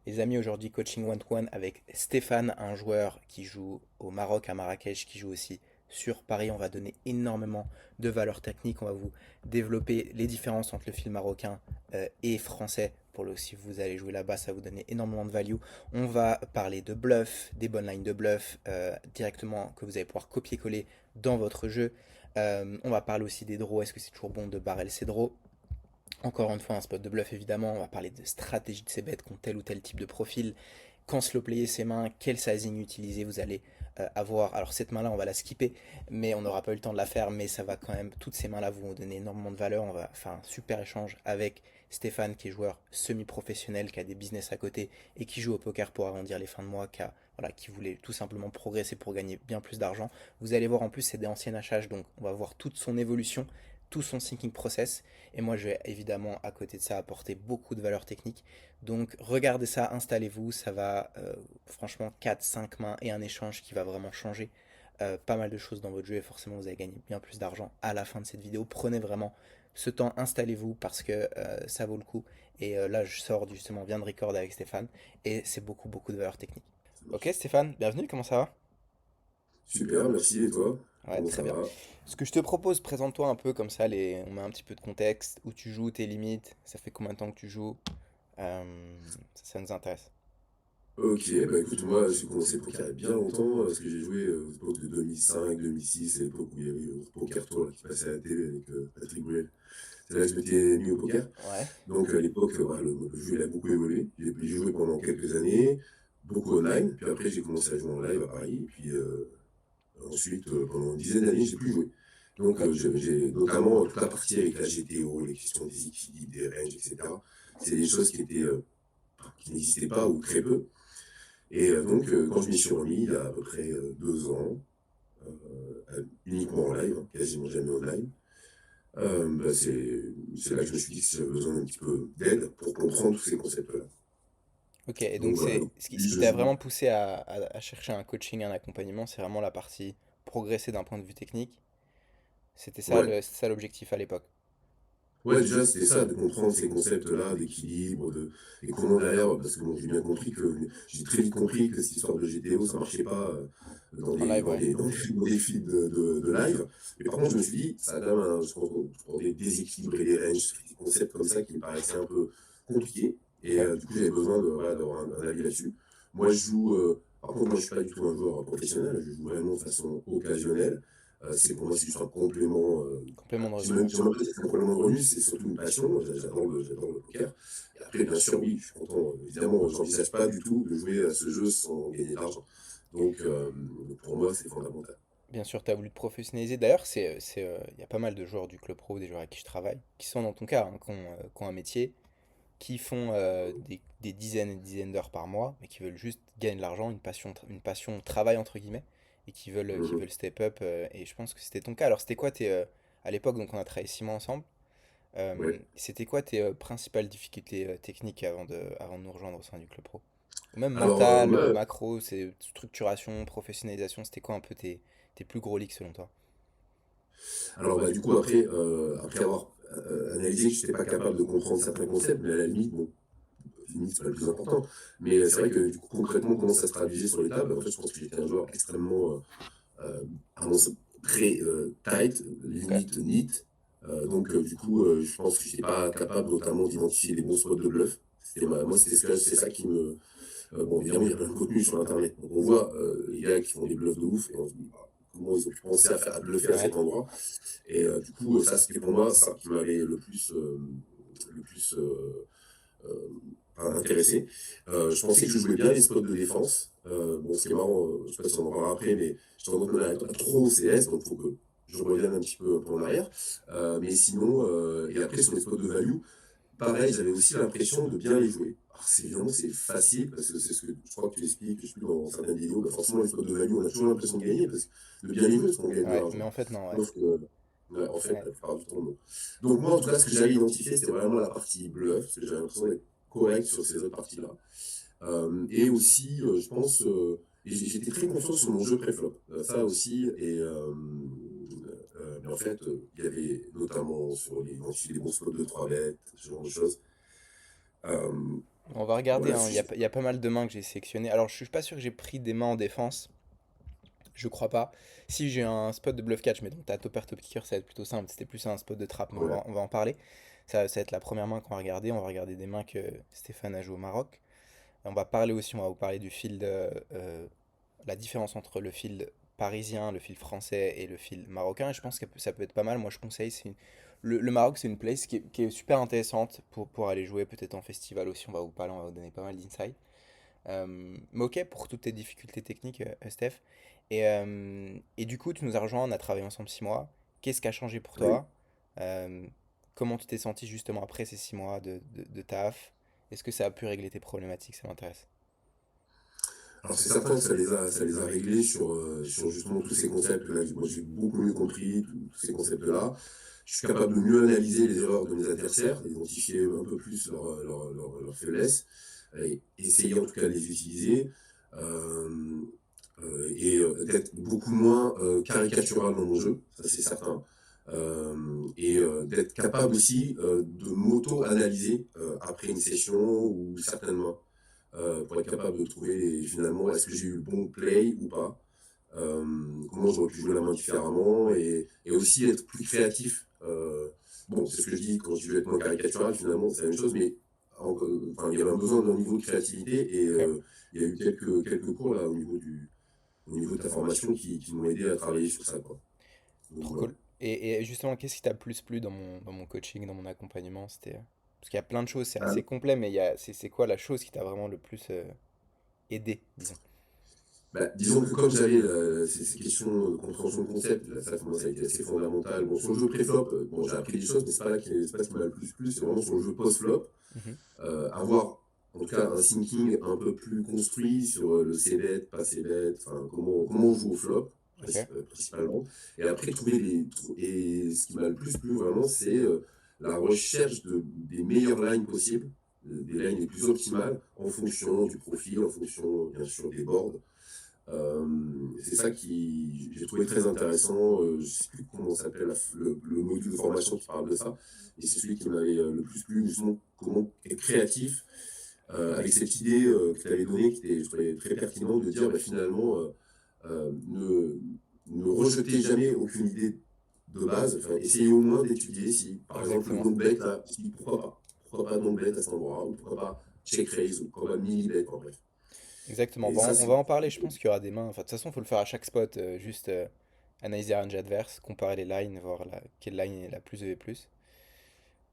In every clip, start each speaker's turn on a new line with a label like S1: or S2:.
S1: Les amis, aujourd'hui, coaching one-to-one avec Stéphane, un joueur qui joue au Maroc, à Marrakech, qui joue aussi sur Paris. On va donner énormément de valeurs techniques. On va vous développer les différences entre le fil marocain et français. Si vous allez jouer là-bas, ça va vous donner énormément de value. On va parler de bluff, des bonnes lines de bluff directement que vous allez pouvoir copier-coller dans votre jeu. On va parler aussi des draws. Est-ce que c'est toujours bon de barrel ses draws? Encore une fois, un spot de bluff évidemment, on va parler de stratégie de ces bêtes contre tel ou tel type de profil. Quand slow player ses mains, quel sizing utiliser, vous allez avoir. Alors cette main-là, on va la skipper, mais on n'aura pas eu le temps de la faire, mais ça va quand même, toutes ces mains-là vont vous donner énormément de valeur. On va faire un super échange avec Stéphane, qui est joueur semi-professionnel, qui a des business à côté et qui joue au poker pour arrondir les fins de mois, qui voulait tout simplement progresser pour gagner bien plus d'argent. Vous allez voir en plus, c'est des anciens HH, donc on va voir toute son évolution, tout son thinking process. Et moi, je vais évidemment, à côté de ça, apporter beaucoup de valeur technique. Donc, regardez ça, installez-vous. Ça va, franchement, 4 5 mains et un échange qui va vraiment changer pas mal de choses dans votre jeu. Et forcément, vous allez gagner bien plus d'argent à la fin de cette vidéo. Prenez vraiment ce temps, installez-vous parce que ça vaut le coup. Et là, je sors justement, viens de record avec Stéphane. Et c'est beaucoup, beaucoup de valeur technique.
S2: Ça
S1: Ok,
S2: marche.
S1: Stéphane, bienvenue, comment ça va?
S2: Super, merci. Et toi?
S1: Ouais,
S2: Comment
S1: très
S2: ça
S1: bien.
S2: va?
S1: Ce que je te propose, présente-toi un peu comme ça, on met un petit peu de contexte, où tu joues, tes limites, ça fait combien de temps que tu joues, ça nous intéresse.
S2: Ok, bah écoute, moi j'ai commencé le poker il y a bien longtemps, parce que j'ai joué aux époques de 2005, 2006, à l'époque où il y avait le Poker Tour là, qui passait à la télé avec Patrick Bruel. C'est là que je m'étais mis au poker.
S1: Ouais,
S2: Donc à l'époque, le jeu il a beaucoup évolué. J'ai joué pendant quelques années, beaucoup online, puis après j'ai commencé à jouer en live à Paris, et puis ensuite pendant une dizaine d'années j'ai plus joué. Donc
S1: ok,
S2: j'ai notamment toute la partie avec la GTO, les questions des équilibres, des ranges, etc. C'est des choses qui n'existaient pas ou très peu. Et donc, quand je m'y suis remis, il y a à peu près 2 ans, uniquement en live, hein, quasiment jamais online, bah, c'est là que je me suis dit que j'avais besoin d'un petit peu d'aide pour comprendre tous ces concepts-là.
S1: ok. Et donc
S2: Donc voilà,
S1: c'est
S2: donc,
S1: ce
S2: oui,
S1: qui
S2: je
S1: t'a
S2: joue.
S1: vraiment poussé à chercher un coaching, un accompagnement, c'est vraiment la partie progresser d'un point de vue technique.
S2: Ouais.
S1: C'est ça l'objectif à l'époque.
S2: Ouais, déjà, c'était ça, de comprendre ces concepts-là, d'équilibre, et comment derrière, parce que bon, j'ai très vite compris que cette histoire de GTO, ça marchait pas dans
S1: En live, ouais.
S2: dans des feeds de live. Mais par contre, je me suis dit, ça a quand même, je pense, pour déséquilibrer les ranges, des concepts comme ça qui me paraissaient un peu compliqués. Et
S1: Ok.
S2: du coup, j'avais besoin voilà, d'avoir un avis là-dessus. Moi, par contre, moi, je suis pas du tout un joueur professionnel, je joue vraiment de façon occasionnelle. Pour moi, c'est juste un complément.
S1: Complément de
S2: J'ai
S1: revenu.
S2: même, j'ai même pas dit que c'est un complément de revenu, c'est surtout une passion. J'adore le poker. Et après, bien sûr, oui, je suis content. Évidemment, je n'envisage pas du tout de jouer à ce jeu sans gagner de l'argent. Donc, pour moi, c'est fondamental.
S1: Bien sûr, tu as voulu te professionnaliser. D'ailleurs, il y a pas mal de joueurs du club pro, des joueurs avec qui je travaille, qui sont dans ton cas, hein, qui ont un métier, qui font des dizaines et des dizaines d'heures par mois, mais qui veulent juste gagner de l'argent, une passion travail entre guillemets, et qui
S2: Mhm.
S1: veulent step up. Et je pense que c'était ton cas. Alors, c'était quoi à l'époque, donc on a travaillé 6 mois ensemble,
S2: Ouais.
S1: c'était quoi tes principales difficultés techniques avant de nous rejoindre au sein du club pro? Ou même
S2: Alors,
S1: mental,
S2: ouais.
S1: macro, c'est structuration, professionnalisation, c'était quoi un peu tes plus gros leaks selon toi?
S2: Alors, bah, du coup, après avoir analysé que je n'étais pas capable de comprendre certains concepts, mais à la limite, bon, limite, c'est pas le plus important. Mais c'est vrai que, du coup, concrètement, comment ça se traduisait sur les tables, en fait, je pense que j'étais un joueur extrêmement à mon sens, très tight,
S1: Ok.
S2: limite neat. Du coup, je pense que je n'étais pas capable notamment d'identifier les bons spots de bluff. Moi, c'est ça qui me. Bon, évidemment, il y a plein de contenu sur Internet. Donc, on voit les gars qui font des bluffs de ouf et on se dit, bah, comment ils ont pu penser à bluffer à
S1: Ouais.
S2: cet endroit. Et du coup, ça, c'était pour moi ça qui m'avait le plus euh, intéressé. Je pensais que je jouais bien les spots de défense. Bon, ce qui est marrant, je sais pas si on en parlera après, mais je t'en donne trop au CS, donc il faut que je revienne un peu en arrière. Mais sinon, et après sur les spots de value, pareil, j'avais aussi l'impression de bien les jouer. Alors, évidemment, c'est facile, parce que c'est ce que je crois que tu expliques, je sais plus dans certaines vidéos, bah forcément les spots de value, on a toujours l'impression de gagner, parce que de bien les jouer, parce qu'on gagne de
S1: Ouais, mais
S2: l'argent.
S1: en fait, non, ouais.
S2: Sauf que, ouais, en fait,
S1: Ouais.
S2: la plupart du temps, non. Donc moi, en tout cas, ce que j'avais identifié, c'était vraiment la partie bluff, parce que j'avais l'impression d'être correct sur ces autres parties-là. Et aussi, je pense, et j'étais très confiant sur mon jeu pré-flop. Ça aussi, mais en fait, il y avait notamment sur les bons spots de 3 bêtes, ce genre de choses.
S1: On va regarder,
S2: Voilà,
S1: hein,
S2: si
S1: il y a pas mal de mains que j'ai sélectionnées. Alors, je suis pas sûr que j'ai pris des mains en défense. Je crois pas. Si j'ai un spot de bluff catch, mais donc t'as topper top kicker, ça va être plutôt simple. C'était plus un spot de trap, mais
S2: ouais,
S1: on va en parler. Ça va être la première main qu'on va regarder. On va regarder des mains que Stéphane a joué au Maroc. On va parler aussi, on va vous parler du field, la différence entre le field parisien, le field français et le field marocain. Et je pense que ça peut être pas mal. Moi, je conseille. Le Maroc, c'est une place qui est super intéressante pour aller jouer, peut-être en festival aussi. On va vous parler, on va vous donner pas mal d'insight. Mais ok pour toutes tes difficultés techniques, Steph. Et du coup, tu nous as rejoint, on a travaillé ensemble 6 mois. Qu'est-ce qui a changé pour
S2: oui.
S1: toi? Euh, Comment tu t'es senti justement après ces 6 mois de taf? Est-ce que ça a pu régler tes problématiques? Ça m'intéresse.
S2: Alors c'est certain que ça les a réglés sur justement tous ces concepts-là. Moi j'ai beaucoup mieux compris tous ces concepts-là. Je suis capable de mieux analyser les erreurs de mes adversaires, d'identifier un peu plus leurs faiblesses, et essayer en tout cas de les utiliser, euh, d'être beaucoup moins caricatural dans mon jeu, ça c'est certain. D'être capable aussi de m'auto-analyser après une session ou certainement pour être capable de trouver finalement est-ce que j'ai eu le bon play ou pas, euh, comment j'aurais pu jouer la main différemment et aussi être plus créatif. Bon, c'est ce que je dis quand je dis être moins caricatural, finalement c'est la même chose, mais enfin, il y avait un besoin d'un niveau de créativité et
S1: Ok,
S2: il y a eu quelques cours là au niveau de ta formation qui m'ont aidé à travailler sur ça, quoi. Donc
S1: trop
S2: voilà.
S1: cool. Et justement, qu'est-ce qui t'a le plus plu dans mon coaching, dans mon accompagnement? C'était. Parce qu'il y a plein de choses, c'est
S2: Ah,
S1: assez complet, mais c'est quoi la chose qui t'a vraiment le plus aidé, disons?
S2: bah, disons que comme j'avais ces questions de compréhension de concept, là, ça commence à être assez fondamental. Bon, sur le jeu pré-flop, bon, j'ai appris des choses, mais c'est pas ce qui m'a le plus plu, c'est vraiment sur le jeu post-flop.
S1: Mhm.
S2: Avoir en tout cas un thinking un peu plus construit sur le c-bet, pas c-bet, enfin, comment on joue au flop,
S1: Ok,
S2: principalement. Et après, et ce qui m'a le plus plu vraiment, c'est la recherche des meilleures lines possibles, des lines les plus optimales, en fonction du profil, en fonction, bien sûr, des boards. Euh, c'est ça qui j'ai trouvé très intéressant. Je ne sais plus comment s'appelle le module de formation qui parle de ça. Et c'est celui qui m'avait le plus plu, justement, comment être créatif avec cette idée que tu avais donnée, qui était, je trouvais, très pertinente, de dire bah, finalement, ne rejetez jamais aucune idée de base. Enfin, essayez au moins d'étudier si, par exemple, le
S1: exactement.
S2: non-bet, là, si, pourquoi pas? Pourquoi pas non-bet à cet endroit? Ou pourquoi pas check raise? Ou pourquoi pas mini-bet? En bref.
S1: Exactement.
S2: Et
S1: Bon,
S2: ça,
S1: on
S2: c'est.
S1: va en parler, je pense qu'il y aura des mains. Enfin, de toute façon, il faut le faire à chaque spot. Juste analyser la range adverse, comparer les lines, voir quelle line est la plus EV+.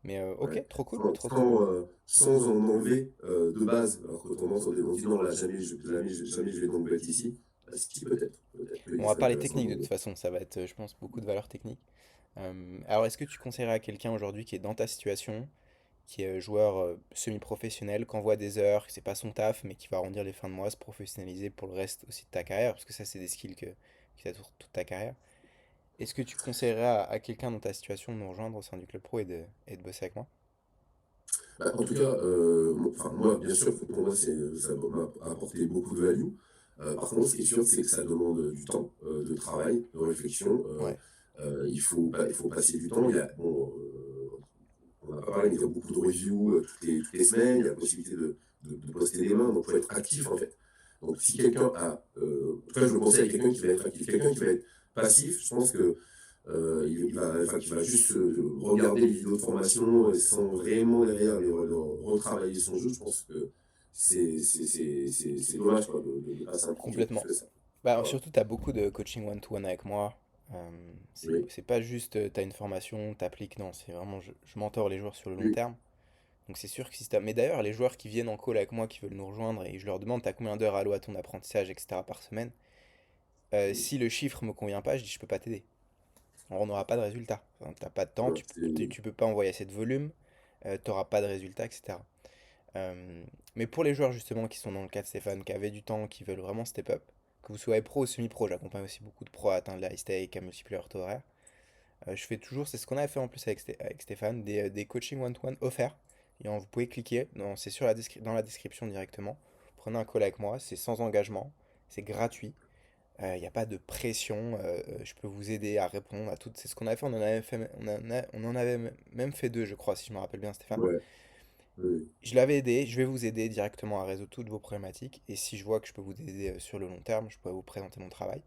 S1: Mais
S2: Ouais.
S1: ok, trop cool,
S2: Sans,
S1: trop trop cool.
S2: sans en enlever de base. Alors que tendance, on dit non, là, jamais je vais donc bet ici. Bah, si, peut-être
S1: Bon,
S2: qu'il
S1: on va
S2: serait
S1: parler
S2: intéressant
S1: technique de toute
S2: de.
S1: façon, ça va être, je pense, beaucoup de valeurs techniques. Alors, est-ce que tu conseillerais à quelqu'un aujourd'hui qui est dans ta situation, qui est joueur semi-professionnel, qui envoie des heures, que c'est pas son taf, mais qui va arrondir les fins de mois, se professionnaliser pour le reste aussi de ta carrière, parce que ça, c'est des skills qui t'attirent toute ta carrière. Est-ce que tu conseillerais à quelqu'un dans ta situation de nous rejoindre au sein du club pro et de bosser avec moi?
S2: Bah, en tout cas, enfin, moi, bien sûr, pour moi, ça m'a apporté beaucoup de value. Par contre, ce qui est sûr, c'est que ça demande du temps, de travail, de réflexion.
S1: Ouais,
S2: Il faut passer du temps. Bon, on n'a pas parlé, mais il y a beaucoup de reviews toutes les semaines. Il y a la possibilité de poster des mains. Donc, il faut être actif, en fait. Donc, si quelqu'un a. En tout cas, je le conseille à quelqu'un qui va être actif. Quelqu'un qui va être passif, je pense que qui va juste regarder les vidéos de formation sans vraiment derrière retravailler son jeu. Je pense que c'est dommage quoi, de pas s'impliquer plus
S1: complètement.
S2: que ça.
S1: Bah,
S2: Voilà.
S1: surtout, tu as beaucoup de coaching one-to-one avec moi.
S2: Oui,
S1: C'est pas juste, tu as une formation, t'appliques, non, c'est vraiment, je mentor les joueurs sur le long
S2: oui,
S1: terme. Donc c'est sûr que si t'as. Mais d'ailleurs, les joueurs qui viennent en call avec moi, qui veulent nous rejoindre, et je leur demande, t'as combien d'heures allouées à ton apprentissage, etc. par semaine, si le chiffre me convient pas, je dis, je peux pas t'aider. On n'aura pas de résultat. Enfin, t'as pas de temps,
S2: voilà,
S1: tu peux pas envoyer assez de volume, t'auras pas de résultat, etc. Euh, mais pour les joueurs justement qui sont dans le cas de Stéphane, qui avaient du temps, qui veulent vraiment step up, que vous soyez pro ou semi-pro, j'accompagne aussi beaucoup de pros à atteindre la high stake, à multiplier leur taux horaire. Je fais toujours, c'est ce qu'on a fait en plus avec Stéphane, des coaching one-to-one offerts. Vous pouvez cliquer, c'est sur dans la description directement. Prenez un call avec moi, c'est sans engagement, c'est gratuit. Il n'y a pas de pression, je peux vous aider à répondre à toutes. C'est ce qu'on avait fait, on en avait même fait deux, je crois, si je me rappelle bien, Stéphane.
S2: ouais, oui,
S1: Je l'avais aidé, je vais vous aider directement à résoudre toutes vos problématiques. Et si je vois que je peux vous aider sur le long terme, je pourrais vous présenter mon travail.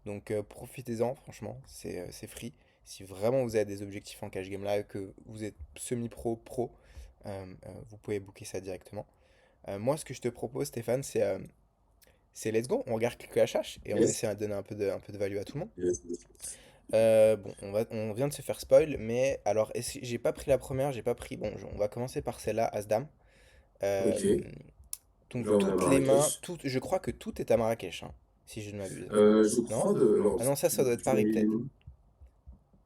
S1: Donc profitez-en, franchement, c'est free. Si vraiment vous avez des objectifs en cash game là, que vous êtes semi-pro, pro, vous pouvez booker ça directement. Moi, ce que je te propose, Stéphane, c'est let's go. On regarde quelques HH et on
S2: yes,
S1: essaie de donner un peu de value à tout le monde.
S2: yes, yes, yes.
S1: Bon, on vient de se faire spoil, mais alors, j'ai pas pris la première, j'ai pas pris. Bon, on va commencer par celle-là, As-Dame.
S2: Ok,
S1: Euh, donc,
S2: là on est à
S1: toutes les mains,
S2: Marrakech.
S1: je crois que tout est à Marrakech, hein, si je ne m'abuse.
S2: Je
S1: Non?
S2: crois de. Alors,
S1: Ah non, ça doit être
S2: tu
S1: Paris,
S2: m'avais.
S1: peut-être.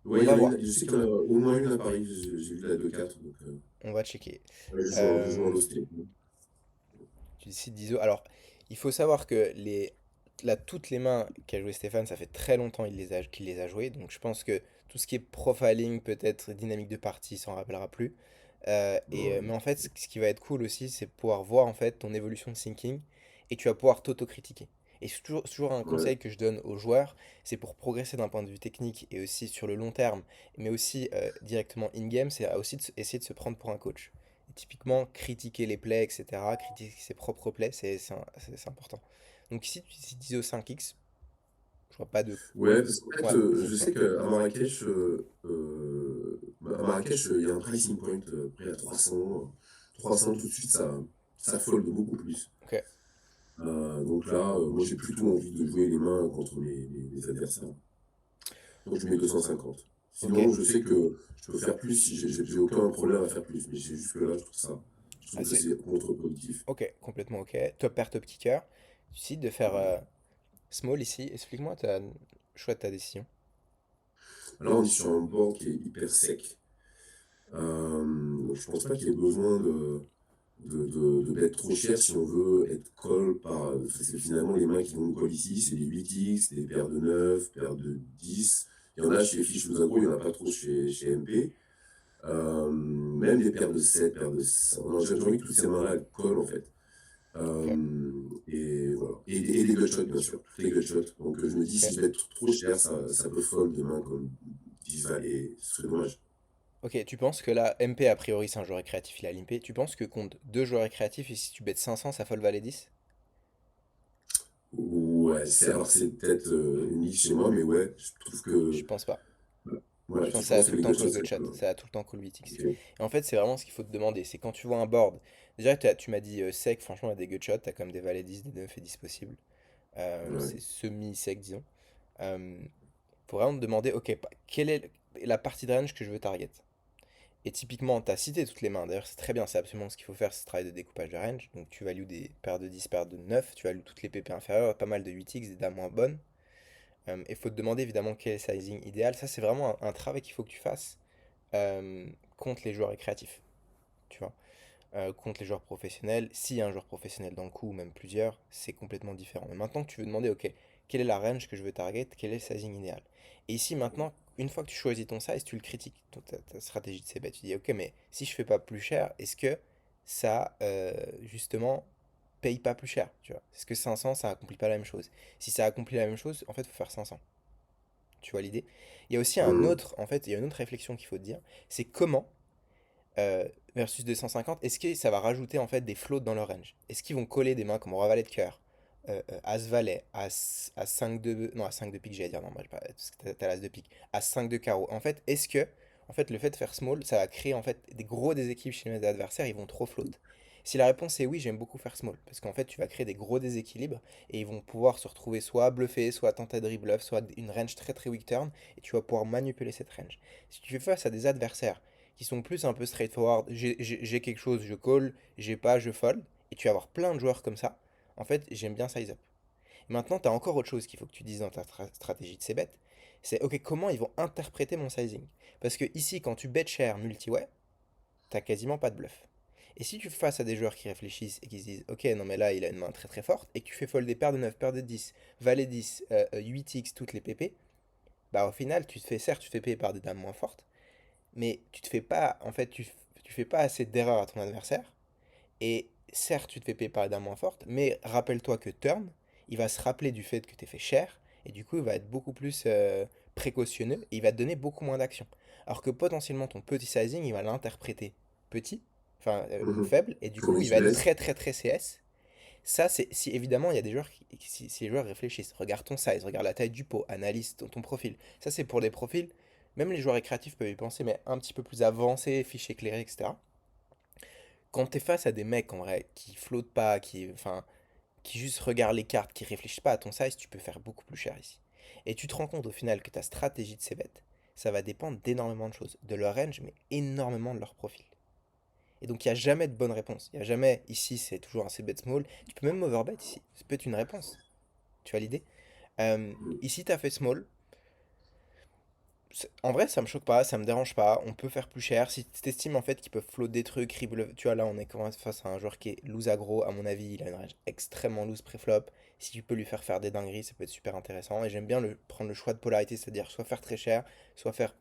S2: Ouais,
S1: On
S2: il y
S1: va
S2: en a
S1: voir.
S2: une, je sais qu'il y en a au moins une à Paris, j'ai vu la 2-4, donc
S1: On va checker.
S2: ouais, je joue en
S1: Euh,
S2: Osté.
S1: tu décides d'ISO. Alors, il faut savoir que là, toutes les mains qu'a joué Stéphane, ça fait très longtemps qu'il les a jouées. Donc, je pense que tout ce qui est profiling, peut-être dynamique de partie, il s'en rappellera plus. Mais en fait, ce qui va être cool aussi, c'est pouvoir voir en fait ton évolution de thinking et tu vas pouvoir t'auto-critiquer. Et c'est toujours un
S2: Ouais,
S1: conseil que je donne aux joueurs, c'est pour progresser d'un point de vue technique et aussi sur le long terme, mais aussi directement in-game, c'est aussi essayer de se prendre pour un coach. Et typiquement, critiquer les plays, etc., critiquer ses propres plays, c'est important. Donc ici, tu utilises au 5x, je vois pas de...
S2: ouais, parce qu'en fait,
S1: Ouais,
S2: je sais qu'à Marrakech, à Marrakech, il y a un pricing point près à 300 tout de suite, ça fold beaucoup plus.
S1: ok,
S2: Donc là, moi j'ai plutôt envie de jouer les mains contre mes adversaires. Donc je mets 250.
S1: ok.
S2: Sinon, je sais que je peux faire plus si j'ai aucun problème à faire plus. Mais c'est juste que là, je
S1: Ah,
S2: trouve que c'est contre-productif.
S1: ok, complètement ok. Top pair, top kicker. Tu décides de faire small ici. Explique-moi le choix de ta décision.
S2: Là, on est sur un board qui est hyper sec. Donc je pense pas qu'il y ait besoin de bet trop cher si on veut être call par. Parce que finalement, les mains qui vont nous call ici, c'est des 8x, des paires de 9, paires de 10. Il y en a chez Fish Agro, il n'y en a pas trop chez MP. Même des paires de 7, paires de 5. Non, j'ai envie que toutes ces mains-là elles collent en fait.
S1: Ok,
S2: Et voilà. Et des gutshots, bien sûr. Toutes les gutshots. Donc je me dis,
S1: ok.
S2: si je vais être trop cher, ça peut fold demain comme 10 et ce serait dommage.
S1: Ok, tu penses que là, MP a priori c'est un joueur récréatif, il a limpé. Tu penses que contre deux joueurs récréatifs, et si tu bêtes 500, ça fold valet 10?
S2: Ouais, alors c'est peut-être une niche chez moi, mais ouais, je trouve
S1: Je
S2: que.
S1: pense pas. Je
S2: Ouais,
S1: pense
S2: je
S1: que ça a
S2: pense
S1: tout
S2: que
S1: le
S2: les
S1: temps
S2: gutshots,
S1: call
S2: ça
S1: gutshot,
S2: colle.
S1: ça a tout le temps call 8x.
S2: Ok.
S1: Et en fait, c'est vraiment ce qu'il faut te demander, c'est quand tu vois un board, déjà tu m'as dit sec, franchement, il y a des gutshots, t'as comme des valets 10, des 9 et 10 possibles. C'est
S2: Ouais.
S1: semi-sec, disons. Euh, Faut vraiment te demander, ok, quelle est la partie de range que je veux target? Et typiquement, tu as cité toutes les mains. D'ailleurs, c'est très bien, c'est absolument ce qu'il faut faire, ce travail de découpage de range. Donc, tu values des paires de 10, paires de 9, tu values toutes les PP inférieures, pas mal de 8x, des dames moins bonnes. Et il faut te demander évidemment quel est le sizing idéal. Ça, c'est vraiment un travail qu'il faut que tu fasses euh, contre les joueurs récréatifs. Tu vois. Contre les joueurs professionnels, s'il y a un joueur professionnel dans le coup, ou même plusieurs, c'est complètement différent. Mais maintenant que tu veux demander, ok, quelle est la range que je veux target, quel est le sizing idéal? Et ici, maintenant, une fois que tu choisis ton size, tu le critiques, ta stratégie de c-bet. Tu dis, ok, mais si je fais pas plus cher, est-ce que ça, justement, paye pas plus cher, tu vois? Est-ce que 500, ça accomplit pas la même chose? Si ça accomplit la même chose, en fait, il faut faire 500. Tu vois l'idée? Il y a aussi
S2: Hum.
S1: en fait, il y a une autre réflexion qu'il faut te dire, c'est comment versus 250, est-ce que ça va rajouter en fait des floats dans leur range? Est-ce qu'ils vont coller des mains comme roi valet de cœur, as valet, as 5 de... Non, à 5 de pique, j'allais dire, non, moi, pas, parce que t'as l'as de pique. As 5 de carreau. En fait, est-ce que en fait, le fait de faire small, ça va créer en fait des gros déséquilibres chez mes adversaires, ils vont trop float? Si la réponse est oui, j'aime beaucoup faire small, parce qu'en fait, tu vas créer des gros déséquilibres, et ils vont pouvoir se retrouver soit bluffés, soit tenter de rebluff, soit une range très très weak turn, et tu vas pouvoir manipuler cette range. Si tu fais face à des adversaires qui sont plus un peu straightforward. J'ai quelque chose, je call, j'ai pas, je fold. Et tu vas avoir plein de joueurs comme ça. En fait, j'aime bien size up. Maintenant, tu as encore autre chose qu'il faut que tu dises dans ta stratégie de ces bêtes. C'est ok, comment ils vont interpréter mon sizing? Parce que ici, quand tu bet cher multi-way, t'as quasiment pas de bluff. Et si tu fais face à des joueurs qui réfléchissent et qui se disent ok, non mais là il a une main très très forte, et que tu fais fold des paires de 9 paires de 10 valet 10 8x, toutes les PP, bah au final, certes, tu te fais payer par des dames moins fortes, mais tu te fais pas, en fait, tu fais pas assez d'erreurs à ton adversaire. Et certes, tu te fais payer par les dames moins fortes, mais rappelle-toi que turn, il va se rappeler du fait que tu fait cher, et du coup, il va être beaucoup plus précautionneux, et il va te donner beaucoup moins d'actions. Alors que potentiellement, ton petit sizing, il va l'interpréter petit, enfin
S2: Mhm.
S1: faible, et du
S2: Combien
S1: coup il
S2: tu
S1: va être
S2: laisses?
S1: très très très CS. Ça, c'est si évidemment il y a des joueurs si les joueurs réfléchissent, regarde ton size, regarde la taille du pot, analyse ton profil. Ça, c'est pour des profils, même les joueurs récréatifs peuvent y penser, mais un petit peu plus avancés, fiches éclairées, etc. Quand t'es face à des mecs en vrai qui flottent pas, qui juste regardent les cartes, qui réfléchissent pas à ton size, tu peux faire beaucoup plus cher ici. Et tu te rends compte au final que ta stratégie de ces bêtes, ça va dépendre d'énormément de choses, de leur range, mais énormément de leur profil. Et donc il n'y a jamais de bonne réponse. Il n'y a jamais, ici c'est toujours un c-bet small. Tu peux même overbet ici. Ça peut être une réponse. Tu vois l'idée? Ici tu as fait small. En vrai ça me choque pas, ça me dérange pas. On peut faire plus cher. Si tu estimes en fait qu'ils peuvent float des trucs, tu vois là on est quand même face à un joueur qui est loose aggro. À mon avis il a une range extrêmement loose préflop. Si tu peux lui faire des dingueries ça peut être super intéressant. Et j'aime bien prendre le choix de polarité, c'est-à-dire soit faire très cher, soit faire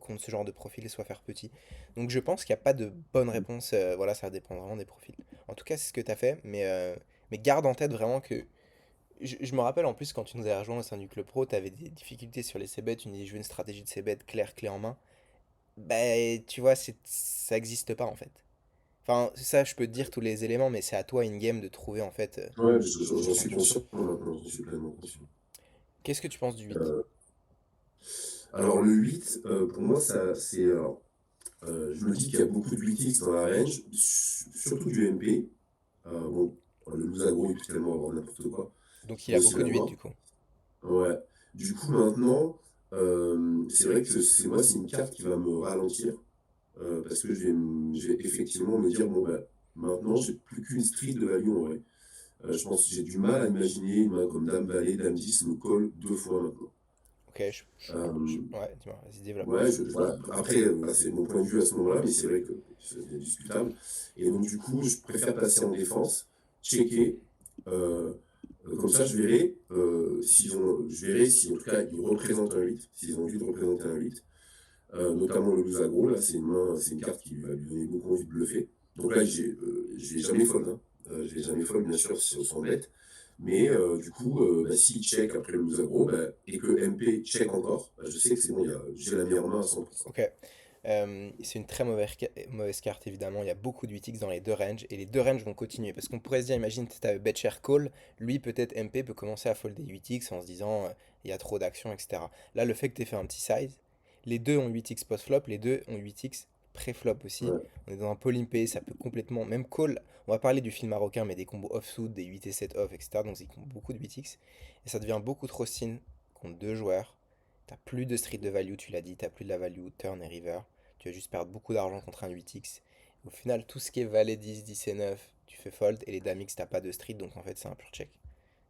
S1: contre ce genre de profil, soit faire petit. Donc je pense qu'il n'y a pas de bonne réponse. Voilà, ça dépend vraiment des profils. En tout cas c'est ce que tu as fait, mais garde en tête vraiment que je me rappelle en plus quand tu nous as rejoint au sein du club pro, tu avais des difficultés sur les c-bets, tu nous disais jouer une stratégie de c-bet claire, clé en main. Bah tu vois, ça n'existe pas en fait. Enfin, ça je peux te dire tous les éléments, mais c'est à toi in-game de trouver en fait
S2: Ouais,
S1: la
S2: j'en
S1: meilleure
S2: suis
S1: stratégie.
S2: conscient maintenant, j'en suis pleinement conscient.
S1: Qu'est-ce que tu penses du 8?
S2: Euh, alors le 8, pour moi, je me dis qu'il y a beaucoup de 8x dans la range, surtout du MP. Bon, le loose aggro, il peut tellement avoir n'importe quoi.
S1: Donc
S2: Je
S1: il
S2: peux
S1: a
S2: aussi
S1: beaucoup de 8
S2: l'avoir.
S1: du coup.
S2: Ouais. Du coup, maintenant, c'est vrai que c'est une carte qui va me ralentir. Parce que je vais effectivement me dire, bon, bah, maintenant, j'ai plus qu'une street de value en vrai. Je pense que j'ai du mal à imaginer une main comme Dame Valet, Dame 10 me colle deux fois maintenant.
S1: Ok,
S2: Euh,
S1: ouais, dis-moi, vas-y, développe.
S2: ouais, voilà. Après, voilà, c'est mon point de vue à ce moment-là, mais c'est vrai que c'est discutable. Et donc, du coup, je préfère passer en défense, checker. euh, Comme ça, je verrai si en tout cas ils représentent un 8, s'ils ont envie de représenter un 8. Notamment le loose aggro, là, c'est une carte qui va lui donner beaucoup envie de bluffer. Donc là, je vais jamais fold, hein. Je vais jamais fold, bien sûr, si on s'embête. Mais du coup, bah, s'il check après le loose aggro, bah, et que MP check encore, bah, je sais que c'est bon, j'ai la meilleure main à 100%.
S1: Ok. C'est une très mauvaise carte, évidemment. Il y a beaucoup de 8x dans les deux ranges, et les deux ranges vont continuer. Parce qu'on pourrait se dire, imagine, tu as bet share call, lui, peut-être MP peut commencer à folder 8x en se disant, il y a trop d'actions, etc. Là, le fait que tu aies fait un petit size, les deux ont 8x post-flop, les deux ont 8x pré-flop aussi.
S2: Ouais.
S1: On est dans un polympé, ça peut complètement. Même call, on va parler du film marocain, mais des combos off-suit, des 8 et 7 off, etc. Donc, ils ont beaucoup de 8x. Et ça devient beaucoup trop sin contre deux joueurs. T'as plus de street de value, tu l'as dit, t'as plus de la value turn et river. Tu vas juste perdre beaucoup d'argent contre un 8x. Au final, tout ce qui est valet 10, 10 et 9, tu fais fold. Et les dames X, t'as pas de street, donc en fait, c'est un pur check.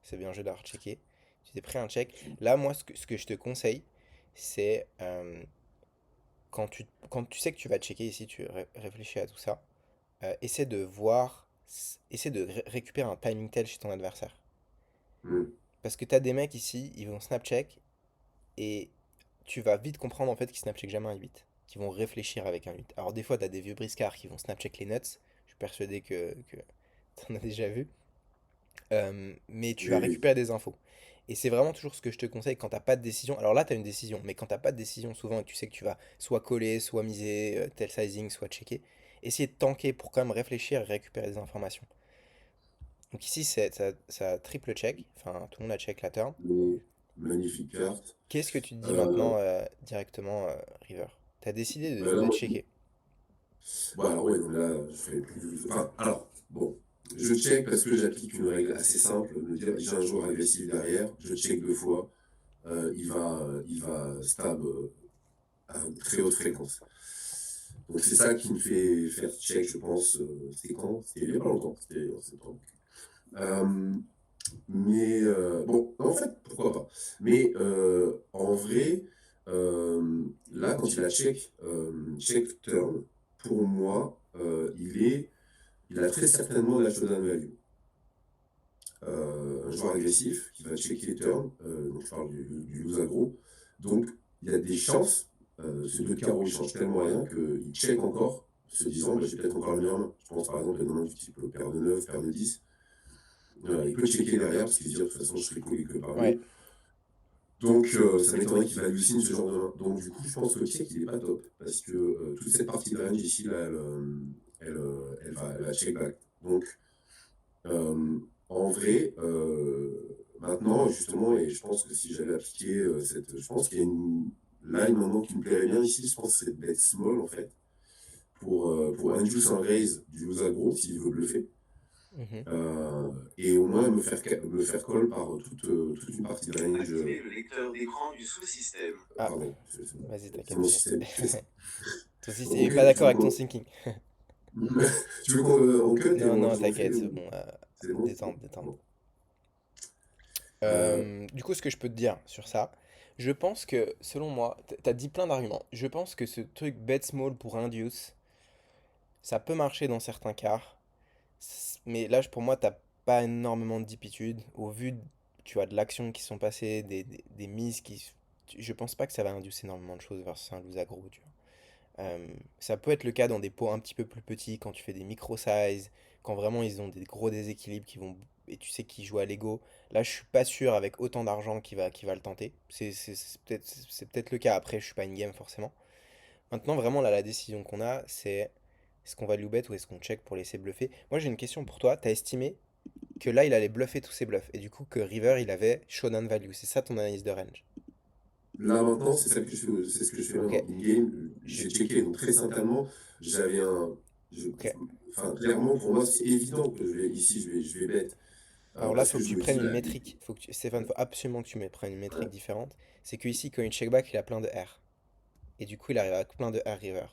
S1: C'est bien joué d'avoir checké. Tu t'es pris un check. Là, moi, ce que je te conseille, c'est quand tu sais que tu vas checker ici, tu réfléchis à tout ça. Essaie de voir, essaie de récupérer un timing tel chez ton adversaire.
S2: Mm.
S1: Parce que t'as des mecs ici, ils vont snap check et tu vas vite comprendre en fait qu'ils snapcheck jamais un 8, qu'ils vont réfléchir avec un 8. Alors des fois, tu as des vieux briscards qui vont snapcheck les nuts, je suis persuadé que tu en as déjà vu, mais tu vas
S2: Oui, oui.
S1: récupérer des infos. Et c'est vraiment toujours ce que je te conseille quand t'as pas de décision. Alors là, tu as une décision, mais quand t'as pas de décision souvent et que tu sais que tu vas soit coller, soit miser, tel sizing, soit checker, essayer de tanker pour quand même réfléchir et récupérer des informations. Donc ici, ça triple check, enfin tout le monde a check la turn.
S2: Mais magnifique carte.
S1: Qu'est-ce que tu te dis
S2: Euh,
S1: maintenant directement, River? T'as décidé
S2: bah là,
S1: de
S2: moi,
S1: checker.
S2: bon, alors, ouais, donc là, je ferai plus. Enfin, alors, bon, je check parce que j'applique une règle assez simple, me dire j'ai un joueur agressif derrière, je check deux fois, il va stab à une très haute fréquence. Donc c'est ça qui me fait faire check, je pense, c'était quand? C'était il y a pas longtemps, c'était en septembre. Euh, bon, en fait, pourquoi pas. Mais en vrai, là, quand il a check turn, pour moi, il a très certainement de la showdown value. Un joueur agressif qui va checker turn, donc je parle du loose aggro. Donc il y a des chances, ce 2 de carreau il change tellement rien qu'il check encore, se disant bah, j'ai peut-être encore la meilleure main. Je pense par exemple à une main du type paire de 9, paire de 10. Il peut checker derrière parce qu'il se dit de toute façon je serai collé que par
S1: Ouais.
S2: lui. Donc ça m'étonnerait qu'il hallucine ce genre de main. Donc du coup je pense que le check il est pas top parce que toute cette partie de range ici, là, elle va check back. Donc, en vrai, maintenant, justement, et je pense que si j'avais appliqué je pense qu'il y a une line maintenant qui me plairait bien ici, je pense que c'est de bet small en fait, pour induce un raise du loose aggro s'il veut bluffer.
S1: Mhm.
S2: Et au moins me faire call par toute une partie de range.
S3: Activer le lecteur d'écran du sous-système.
S1: Ah,
S2: Pardon,
S1: vas-y,
S2: c'est
S1: t'inquiète,
S2: mon
S1: t'inquiète.
S2: système qui fait ça.
S1: Toi aussi, il est
S2: Ok,
S1: pas
S2: tu
S1: d'accord
S2: veux
S1: avec ton
S2: qu'on
S1: thinking.
S2: tu veux qu'on cut et
S1: Non,
S2: on
S1: non,
S2: je refais
S1: t'inquiète, c'est
S2: ou
S1: bon.
S2: c'est bon?
S1: Détente, détente.
S2: Bon. Euh,
S1: Du coup, ce que je peux te dire sur ça, je pense que, selon moi, t'as dit plein d'arguments. Je pense que ce truc bet small pour induce, ça peut marcher dans certains cas. Mais là, pour moi, t'as pas énormément de dipitude. Au vu, tu as de l'action qui sont passées, des mises qui. Je pense pas que ça va inducer énormément de choses versus un loose aggro, tu vois. Ça peut être le cas dans des pots un petit peu plus petits, quand tu fais des micro-size, quand vraiment ils ont des gros déséquilibres qui vont, et tu sais qu'ils jouent à l'ego. Là, je suis pas sûr avec autant d'argent qui va le tenter. C'est peut-être le cas. Après, je suis pas in game forcément. Maintenant, vraiment, là, la décision qu'on a, c'est est-ce qu'on va value bet ou est-ce qu'on check pour laisser bluffer? Moi, j'ai une question pour toi. T'as estimé que là, il allait bluffer tous ses bluffs et du coup que River, il avait showdown value. C'est ça ton analyse de range.
S2: Là maintenant, c'est ce que je fais
S1: Ok.
S2: maintenant. In-game,
S1: Je...
S2: j'ai checké. Donc très certainement, j'avais un.
S1: Ok.
S2: Enfin, clairement, pour moi, c'est évident que ici, je vais bet.
S1: Alors là,
S2: Parce
S1: faut
S2: que
S1: que
S2: je
S1: tu
S2: me dis,
S1: prennes une
S2: là,
S1: métrique. Stéphane, faut absolument que prennes une métrique
S2: ouais,
S1: différente. C'est que ici, quand il check back, il a plein de R. Et du coup, il arrive à plein de R river.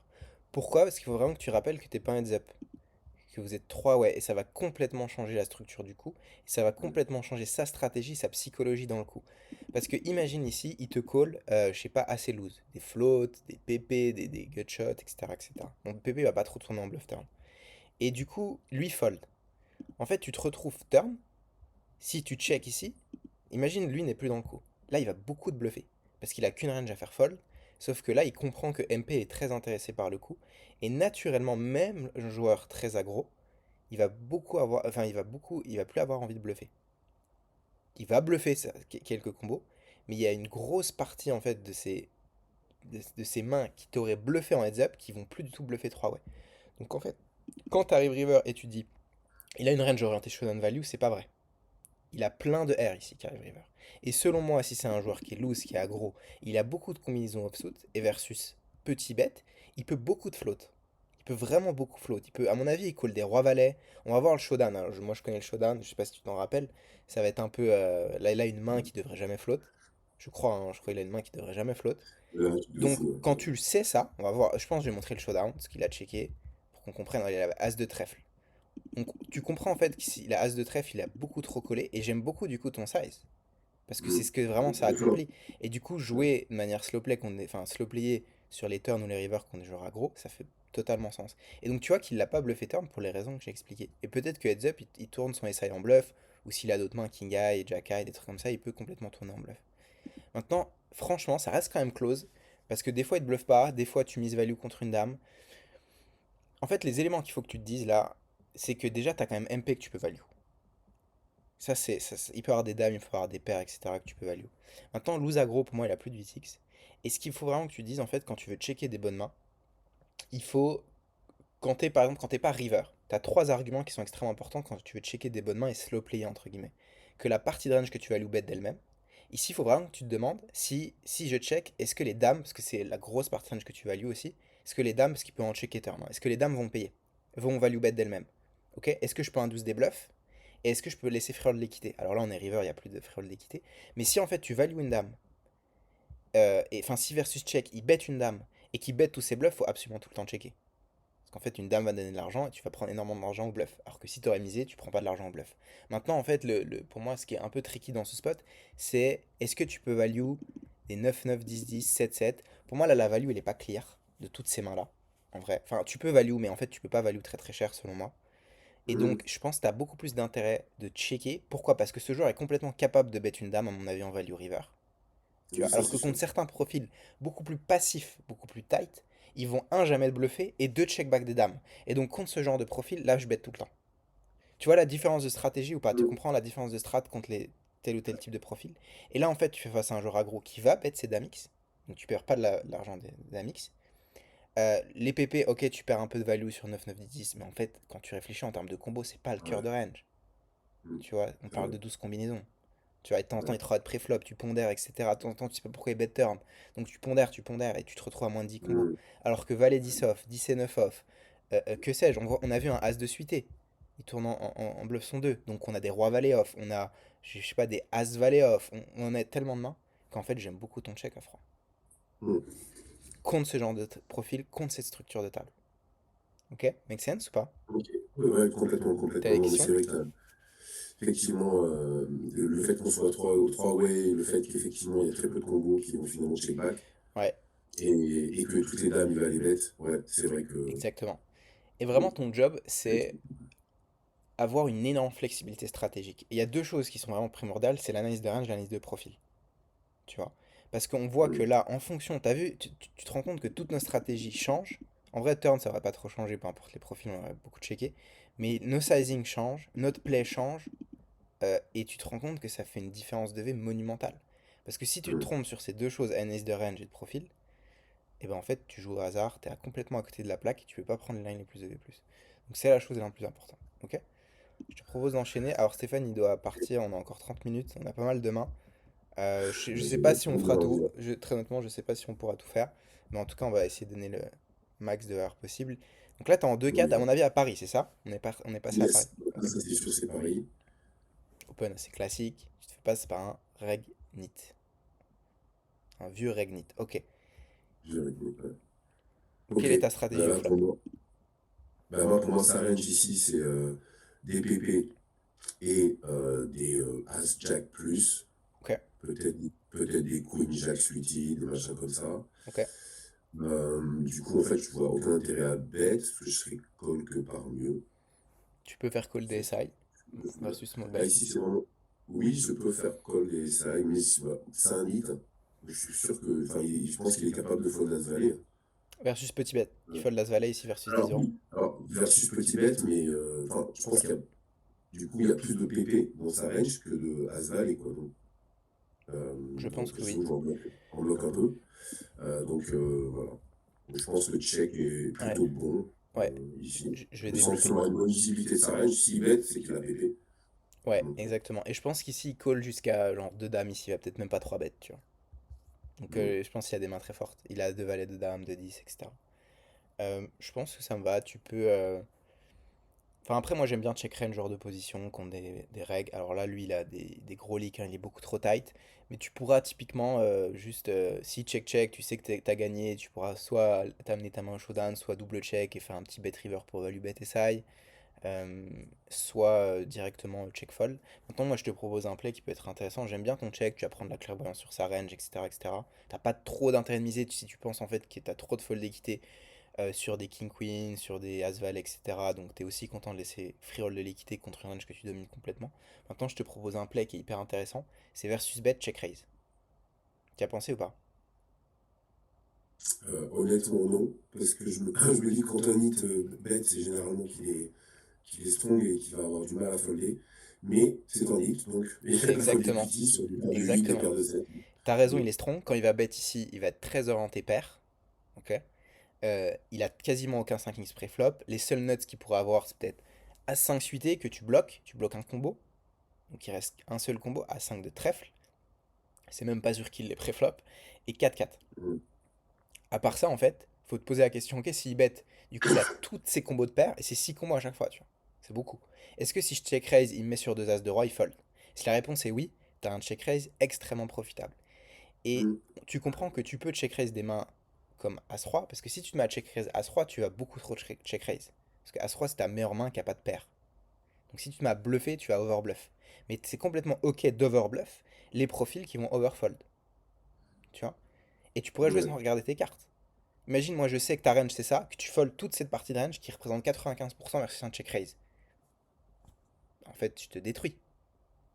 S1: Pourquoi? Parce qu'il faut vraiment que tu rappelles que t'es pas un heads up. Que vous êtes trois, ouais. Et ça va complètement changer la structure du coup. Et ça va complètement changer sa stratégie, sa psychologie dans le coup. Parce que imagine ici, il te call, je sais pas, assez loose. Des floats, des PP, des gutshots, etc., etc. Donc PP va pas trop tourner en bluff turn. Et du coup, lui fold. En fait, tu te retrouves turn. Si tu check ici, imagine lui n'est plus dans le coup. Là, il va beaucoup de bluffer. Parce qu'il a qu'une range à faire fold. Sauf que là, il comprend que MP est très intéressé par le coup. Et naturellement, même un joueur très aggro, il va beaucoup avoir. Enfin, il va plus avoir envie de bluffer. Il va bluffer quelques combos. Mais il y a une grosse partie en fait de ses mains qui t'auraient bluffé en heads up qui vont plus du tout bluffer 3 way. Donc en fait, quand tu arrives river et tu dis il a une range orientée showdown value, c'est pas vrai. Il a plein de R ici, Carry River. Et selon moi, si c'est un joueur qui est loose, qui est aggro, il a beaucoup de combinaisons offsuit, et versus petit bet, il peut beaucoup de float. Il peut vraiment beaucoup float. À mon avis, il colle des rois-valets. On va voir le showdown, hein. Moi, je connais le showdown, je sais pas si tu t'en rappelles. Ça va être un peu. Là, il a une main qui devrait jamais float. Je crois, hein, je crois qu'il a une main qui devrait jamais float.
S2: là, un truc de
S1: Donc,
S2: fou.
S1: quand tu le sais, ça, on va voir. Je pense que je vais montrer le showdown, ce qu'il a checké, pour qu'on comprenne. Il a as de trèfle. Donc tu comprends en fait qu'il a as de trèfle, il a beaucoup trop collé, et j'aime beaucoup du coup ton size. Parce que c'est ce que vraiment ça
S2: Le flop.
S1: accomplit. Et du coup, jouer de manière slow play, enfin slow player sur les turns ou les rivers qu'on est joueur aggro, ça fait totalement sens. Et donc tu vois qu'il l'a pas bluffé turn pour les raisons que j'ai expliquées. Et peut-être que heads up, il tourne son SI en bluff, ou s'il a d'autres mains, King Eye, Jack Eye, des trucs comme ça, il peut complètement tourner en bluff. Maintenant, franchement, ça reste quand même close, parce que des fois il te bluffe pas, des fois tu mises value contre une dame. En fait, les éléments qu'il faut que tu te dises là, c'est que déjà, tu as quand même MP que tu peux value. Il peut y avoir des dames, il peut y avoir des paires, etc. que tu peux value. Maintenant, loose aggro, pour moi, il a plus de 8x. Et ce qu'il faut vraiment que tu dises, en fait, quand tu veux checker des bonnes mains, il faut, par exemple, quand t'es pas river, tu as trois arguments qui sont extrêmement importants quand tu veux checker des bonnes mains et slow player, entre guillemets. Que la partie de range que tu value bet d'elle-même. Ici, il faut vraiment que tu te demandes si je check, est-ce que les dames, parce que c'est la grosse partie de range que tu value aussi, est-ce que les dames, parce qu'il peut en checker turn, hein, est-ce que les dames vont payer, vont value bet d'elles-mêmes. Ok? Est-ce que je peux induce des bluffs? Et est-ce que je peux laisser free roll l'équité? Alors là, on est river, il n'y a plus de free roll d'équité. Mais si en fait tu values une dame, et enfin si versus check, il bet une dame, et qu'il bet tous ses bluffs, faut absolument tout le temps checker. Parce qu'en fait, une dame va donner de l'argent, et tu vas prendre énormément d'argent au bluff. Alors que si tu aurais misé, tu prends pas de l'argent au bluff. Maintenant, en fait, pour moi, ce qui est un peu tricky dans ce spot, c'est est-ce que tu peux value des 9, 9, 10, 10, 7, 7. Pour moi, là, la value, elle est pas clear de toutes ces mains-là. En vrai. Enfin, tu peux value, mais en fait, tu peux pas value très très cher selon moi. Et
S2: Mhm.
S1: donc, je pense que tu as beaucoup plus d'intérêt de checker. Pourquoi? Parce que ce joueur est complètement capable de bet une dame, à mon avis, en value river. Tu
S2: Oui,
S1: vois?
S2: ça
S1: Alors
S2: c'est
S1: que
S2: sûr.
S1: contre certains profils beaucoup plus passifs, beaucoup plus tight, ils vont un jamais le bluffer et deux check back des dames. Et donc, contre ce genre de profil, là, je bet tout le temps. Tu vois la différence de stratégie ou pas? Tu
S2: Mhm.
S1: comprends la différence de strat contre tel ou tel type de profil? Et là, en fait, tu fais face à un joueur aggro qui va bet ses dames X. Donc, tu perds pas de l'argent des dames X. Les PP, ok, tu perds un peu de value sur 9 9 10 10, mais en fait, quand tu réfléchis en termes de combo, c'est pas le cœur
S2: Ouais,
S1: de range.
S2: mm,
S1: Tu vois, on
S2: c'est
S1: parle
S2: vrai.
S1: de 12 combinaisons. Tu vois, et de temps en temps,
S2: Ouais,
S1: il te de préflop, tu pondères, etc. De temps en temps, tu sais pas pourquoi il bet turn. Donc tu pondères, et tu te retrouves à moins de 10 combos.
S2: mm,
S1: Alors que Valet 10 off, 10 et 9 off, que sais-je, on a vu un As de suité. Il tourne en bluff son 2. Donc on a des Rois Valet off, on a, je sais pas, des As Valet off. On a tellement de mains qu'en fait, j'aime beaucoup ton check à froid.
S2: mm.
S1: Contre ce genre de profil, contre cette structure de table. Ok? Make sense ou pas?
S2: Ok. Ouais, ouais, complètement,
S1: T'as
S2: complètement.
S1: des
S2: Non, mais
S1: questions?
S2: c'est vrai que effectivement, le fait qu'on soit trois way, le fait qu'effectivement il y a très peu de combos qui vont finalement check back,
S1: Ouais,
S2: et que toutes les dames il va les bêtes, ouais, c'est vrai que
S1: exactement. Et vraiment,
S2: mm,
S1: ton job, c'est avoir une énorme flexibilité stratégique. Et il y a deux choses qui sont vraiment primordiales, c'est l'analyse de range et l'analyse de profil. Tu vois? Parce qu'on voit que
S2: mm,
S1: là, en fonction, t'as vu, tu te rends compte que toutes nos stratégies changent. En vrai, turn, ça va pas trop changer, peu importe les profils, on va beaucoup checker. Mais nos sizing changent, notre play change, et tu te rends compte que ça fait une différence de V monumentale. Parce que si tu te
S2: mm.
S1: trompes sur ces deux choses, analyse de range et de profil, et ben en fait, tu joues au hasard, complètement à côté de la plaque, et tu peux pas prendre les lines les plus EV+. Donc c'est la chose la plus importante. Ok? Je te propose d'enchaîner. Alors Stéphane, il doit partir, on a encore 30 minutes, on a pas mal de mains. Je sais pas si on fera tout, très honnêtement, je sais pas si on pourra tout faire. Mais en tout cas, on va essayer de donner le max de heures possible. Donc là, t'es en 2-4, à
S2: Oui,
S1: mon avis, à Paris, c'est ça? On est passé à Paris.
S2: yes,
S1: Ok.
S2: ça c'est sûr, c'est pareil.
S1: Open, assez classique. Tu te fais passer par un Regnite. Un vieux Regnite. Ok.
S2: Ouais. Ok,
S1: Quelle est ta stratégie au
S2: là,
S1: flop?
S2: pour moi, ça range ici, c'est des PP et des As-Jack plus,
S1: Ok.
S2: peut-être des Queen Jack Suited, des machins comme ça.
S1: Ok.
S2: Du coup, en fait, je vois aucun intérêt à bet, parce que je serais call que par mieux.
S1: Tu peux faire call
S2: C'est-
S1: DSI versus small
S2: Là,
S1: bet.
S2: ici, c'est vraiment. Oui, je peux faire call des SI, mais c'est un hit. Je suis sûr que. Enfin, je pense qu'il est capable de fold As Valet.
S1: Versus petit bet. Il faut de l'As Valet ici versus
S2: Alors,
S1: 10 euros.
S2: oui, alors, versus petit bet, mais enfin, je pense qu'il y a. Du coup, il y a plus de PP dans sa range que de As Valet, quoi.
S1: Je pense
S2: Donc
S1: que oui.
S2: sinon, j'en bloque un peu. Voilà. Donc, je pense que le check est
S1: Ouais.
S2: plutôt bon
S1: Ouais.
S2: ici.
S1: Je vais
S2: Je sens
S1: développer.
S2: qu'il aura une bonne visibilité de sa range. S'il bet, c'est qu'il a PP.
S1: Ouais,
S2: Donc,
S1: exactement. Et je pense qu'ici, il call jusqu'à genre 2 dames ici. Il va peut-être même pas 3 bêtes, tu vois. Donc je pense qu'il y a des mains très fortes. Il a 2 valets, 2 dames, 2 10, etc. Je pense que ça me va. Tu peux. Enfin, après, moi, j'aime bien check range genre de position contre des règles. Alors là, lui, il a des gros leaks, hein, il est beaucoup trop tight. Mais tu pourras typiquement, juste, si check-check, tu sais que t'as gagné, tu pourras soit t'amener ta main au showdown, soit double check et faire un petit bet river pour value bet SI, soit directement check fold. Maintenant, moi, je te propose un play qui peut être intéressant. J'aime bien ton check, tu vas prendre la clairvoyance sur sa range, etc. etc. T'as pas trop d'intérêt de miser si tu penses en fait que t'as trop de fold d'équité sur des king queen, sur des as val, etc. Donc tu es aussi content de laisser free roll de l'équité contre une range que tu domines complètement. Maintenant, je te propose un play qui est hyper intéressant. C'est versus bet check raise. Tu as pensé ou pas?
S2: honnêtement, non. Parce que je me dis que quand un hit bet, c'est généralement qu'il est strong et qu'il va avoir du mal à folder. Mais c'est un hit, donc il a la fold
S1: Exactement.
S2: equity sur des paires de 8, des
S1: Exactement.
S2: paires de 7.
S1: T'as raison, il
S2: Donc,
S1: est strong. Quand il va bet ici, il va être très orienté pair. Ok. Il a quasiment aucun 5x pré-flop. Les seuls nuts qu'il pourrait avoir, c'est peut-être As5 suité que tu bloques un combo. Donc il reste un seul combo, As5 de trèfle. C'est même pas sûr qu'il les pré-flop. Et 4-4.
S2: mm,
S1: À part ça, en fait, faut te poser la question, ok, s'il bet, du coup, il a toutes ses combos de paires, et c'est 6 combos à chaque fois, tu vois. C'est beaucoup. Est-ce que si je check raise, il me met sur 2 as de roi, il fold? Si la réponse est oui, t'as un check raise extrêmement profitable. Et
S2: mm,
S1: tu comprends que tu peux check raise des mains comme As-Roi, parce que si tu te mets à check raise As-Roi, tu vas beaucoup trop check raise. Parce que As-Roi, c'est ta meilleure main qui a pas de paire. Donc si tu te mets à bluffer, tu vas overbluff. Mais c'est complètement ok d'overbluff les profils qui vont overfold, tu vois. Et tu pourrais jouer
S2: ouais,
S1: sans regarder tes cartes. Imagine, moi je sais que ta range c'est ça, que tu fold toute cette partie de range qui représente 95% versus un check raise. En fait, tu te détruis.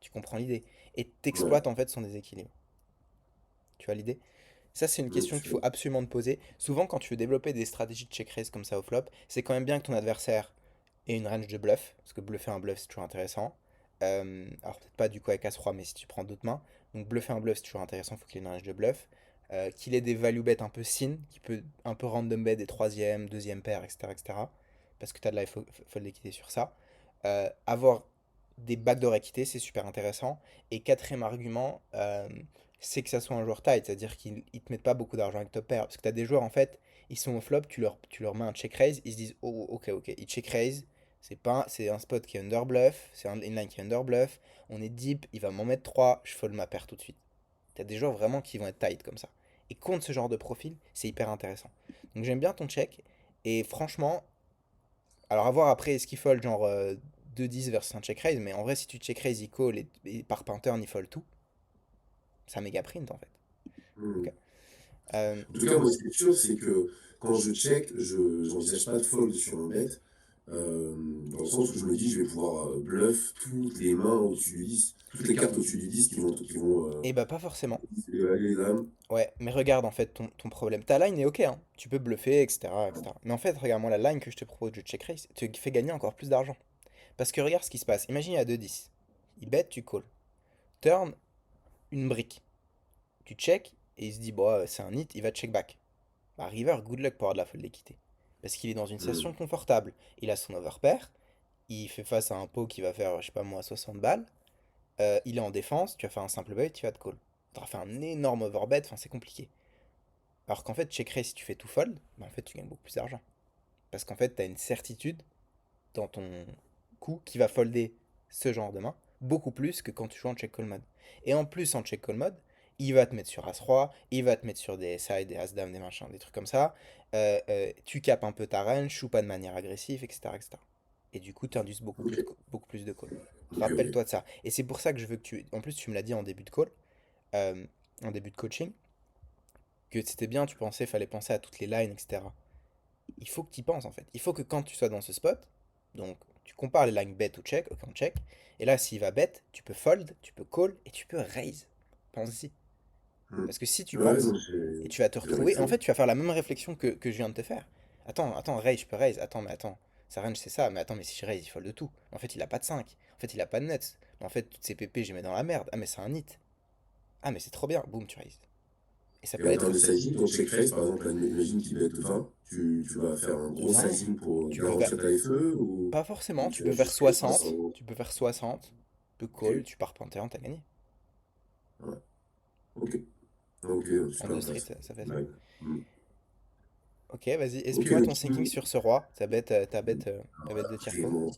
S1: Tu comprends l'idée. Et
S2: ouais,
S1: t'exploites en fait son déséquilibre. Tu vois l'idée? Ça, c'est une
S2: mm,
S1: question qu'il faut absolument te poser. Souvent, quand tu veux développer des stratégies de check raise comme ça au flop, c'est quand même bien que ton adversaire ait une range de bluff. Parce que bluffer un bluff, c'est toujours intéressant. Alors, peut-être pas du coup avec As-Roi, mais si tu prends d'autres mains. Donc, bluffer un bluff, c'est toujours intéressant. Il faut qu'il ait une range de bluff. qu'il ait des value bets un peu sin, qui peut un peu random bet des troisième, deuxième paires, etc., etc. Parce que tu as de la fold d'équité sur ça. Avoir des backdoor équité, c'est super intéressant. Et quatrième argument, c'est que ça soit un joueur tight, c'est-à-dire qu'ils ne te mettent pas beaucoup d'argent avec top pair. Parce que tu as des joueurs, en fait, ils sont au flop, tu leur mets un check raise, ils se disent, oh, ok, ok, ils check raise, c'est un spot qui est under bluff, c'est un inline qui est under bluff, on est deep, il va m'en mettre 3, je fold ma paire tout de suite. T'as des joueurs vraiment qui vont être tight comme ça. Et contre ce genre de profil, c'est hyper intéressant. Donc j'aime bien ton check. Et franchement, alors à voir après, est-ce qu'il fold genre 2-10 versus un check raise, mais en vrai, si tu check raise, il call et par pattern, il fold tout, c'est un méga print en fait.
S2: Hmm.
S1: Ok. Euh,
S2: En tout cas, moi, ce qui est sûr, c'est que quand je check, je n'envisage pas de fold sur un bet, dans le sens où je me dis, je vais pouvoir bluff toutes les mains au-dessus du 10, toutes les cartes au-dessus du 10
S1: et bah pas forcément.
S2: les dames.
S1: Ouais, mais regarde en fait ton problème. Ta line est ok, hein. Tu peux bluffer, etc., etc. Mais en fait, regarde-moi la line que je te propose de check raise, te fait gagner encore plus d'argent. Parce que regarde ce qui se passe. Imagine il y a 2-10. Il bet, tu call. Turn, une brique. Tu check, et il se dit, bon, c'est un hit, il va check back. Bah, River, good luck pour avoir de la folle d'équité. Parce qu'il est dans une
S2: Hmm.
S1: situation confortable. Il a son overpair, il fait face à un pot qui va faire, je sais pas moi, 60 balles. Il est en défense, tu vas faire un simple bet, tu vas te call. Tu auras fait un énorme overbet, enfin c'est compliqué. Alors qu'en fait, check raise, si tu fais tout fold, bah, en fait tu gagnes beaucoup plus d'argent. Parce qu'en fait, tu as une certitude dans ton coup qui va folder ce genre de main, beaucoup plus que quand tu joues en check call mode. Et en plus, en check call mode, il va te mettre sur As-Roi, il va te mettre sur des sides, des As-Dame, des machins, des trucs comme ça. Tu capes un peu ta range, joue pas de manière agressive, etc., etc. Et du coup, tu induis
S2: Ok,
S1: beaucoup plus de call.
S2: ok, ok.
S1: Rappelle-toi de ça. Et c'est pour ça que je veux que tu. En plus, tu me l'as dit en début de call, euh, en début de coaching, que c'était bien, tu pensais, fallait penser à toutes les lines, etc. Il faut que tu y penses en fait. Il faut que quand tu sois dans ce spot, donc tu compares les lines bet ou check, ok on check, et là s'il va bet, tu peux fold, tu peux call et tu peux raise. Pense-y.
S2: Hmm.
S1: Parce que si tu
S2: Ouais,
S1: penses,
S2: non,
S1: et tu vas te
S2: c'est vrai que
S1: retrouver, en fait tu vas faire la même réflexion que je viens de te faire. Attends, raise, je peux raise, attends, mais attends, sa range c'est ça, mais attends, mais si je raise, il fold de tout. En fait il a pas de 5, en fait il a pas de nuts, en fait toutes ces PP je les mets dans la merde, ah mais c'est un hit, ah mais c'est trop bien, boum tu raise. Et ça
S2: Et
S1: peut
S2: en termes
S1: être
S2: de sizing, ton check raise, par exemple, imagine qu'il bet 20, tu vas faire un gros
S1: 20,
S2: sizing pour
S1: tu peux faire,
S2: garantir ta FE
S1: pas forcément,
S2: ou
S1: tu
S2: tu
S1: peux
S2: vas
S1: faire
S2: juste rester
S1: 60,
S2: sans.
S1: tu peux faire 60, tu peux
S2: Ok,
S1: call, tu pars Panthéon, t'as gagné.
S2: ouais. Ok, ok,
S1: En
S2: super
S1: deux streets,
S2: intéressant.
S1: ça fait ça.
S2: Ouais. Hmm.
S1: Ok, vas-y,
S2: Ok,
S1: explique-moi ton thinking
S2: ok.
S1: sur ce roi, ta bête de Tirko.
S2: Vraiment,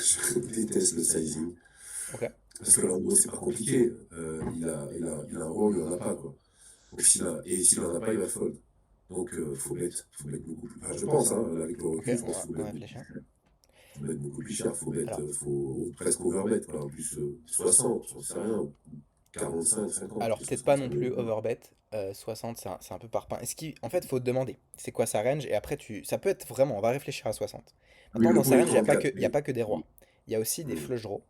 S2: je déteste le sizing.
S1: Ok.
S2: Parce que là, en gros, c'est pas compliqué. Il a un rôle, il en a pas, quoi. Donc, s'il en a pas, il va fold. Donc, faut bet beaucoup plus. Enfin, je pense, hein, avec le
S1: Ok,
S2: recul, je pense qu'il faut
S1: on
S2: bet
S1: va
S2: beaucoup plus
S1: réfléchir.
S2: cher. Faut bet beaucoup plus cher,
S1: Alors,
S2: faut presque overbet, quoi. En plus, 60, j'en sais rien. 45, 50,
S1: alors
S2: quelque chose
S1: peut-être
S2: comme
S1: pas
S2: ça.
S1: non plus overbet. 60, c'est un peu par pain. En fait, faut te demander, c'est quoi sa range, et après, ça peut être vraiment, on va réfléchir à 60.
S2: Oui,
S1: Maintenant,
S2: le
S1: dans
S2: pot
S1: sa
S2: est
S1: range,
S2: quatre
S1: il y a
S2: mais.
S1: pas que des rois. Il y a aussi des
S2: Hmm.
S1: flush draws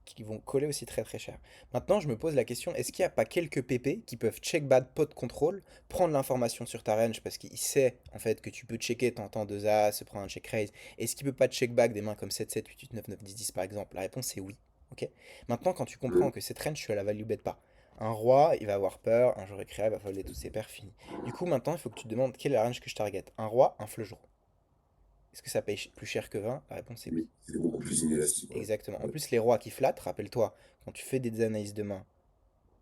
S1: qui vont coller aussi très très cher. Maintenant, je me pose la question, est-ce qu'il n'y a pas quelques PP qui peuvent check bad pot control, prendre l'information sur ta range parce qu'il sait en fait que tu peux checker, t'entends 2 As, se prendre un check raise. Est-ce qu'il peut pas check back des mains comme 7, 7, 8, 8, 9, 9, 10, 10 par exemple? La réponse est oui. Ok. Maintenant, quand tu
S2: Hmm.
S1: comprends que cette range, tu as la value bet pas. Un roi, il va avoir peur, un joueur éclairé, il va folder toutes ses paires, fini. Du coup, maintenant, il faut que tu te demandes quelle est la range que je target. Un roi, un flush draw. Est-ce que ça paye plus cher que 20? La réponse est oui.
S2: Oui, c'est beaucoup plus inélastique, ouais.
S1: Exactement. En
S2: Ouais.
S1: plus, les rois qui flattent, rappelle-toi, quand tu fais des analyses de main,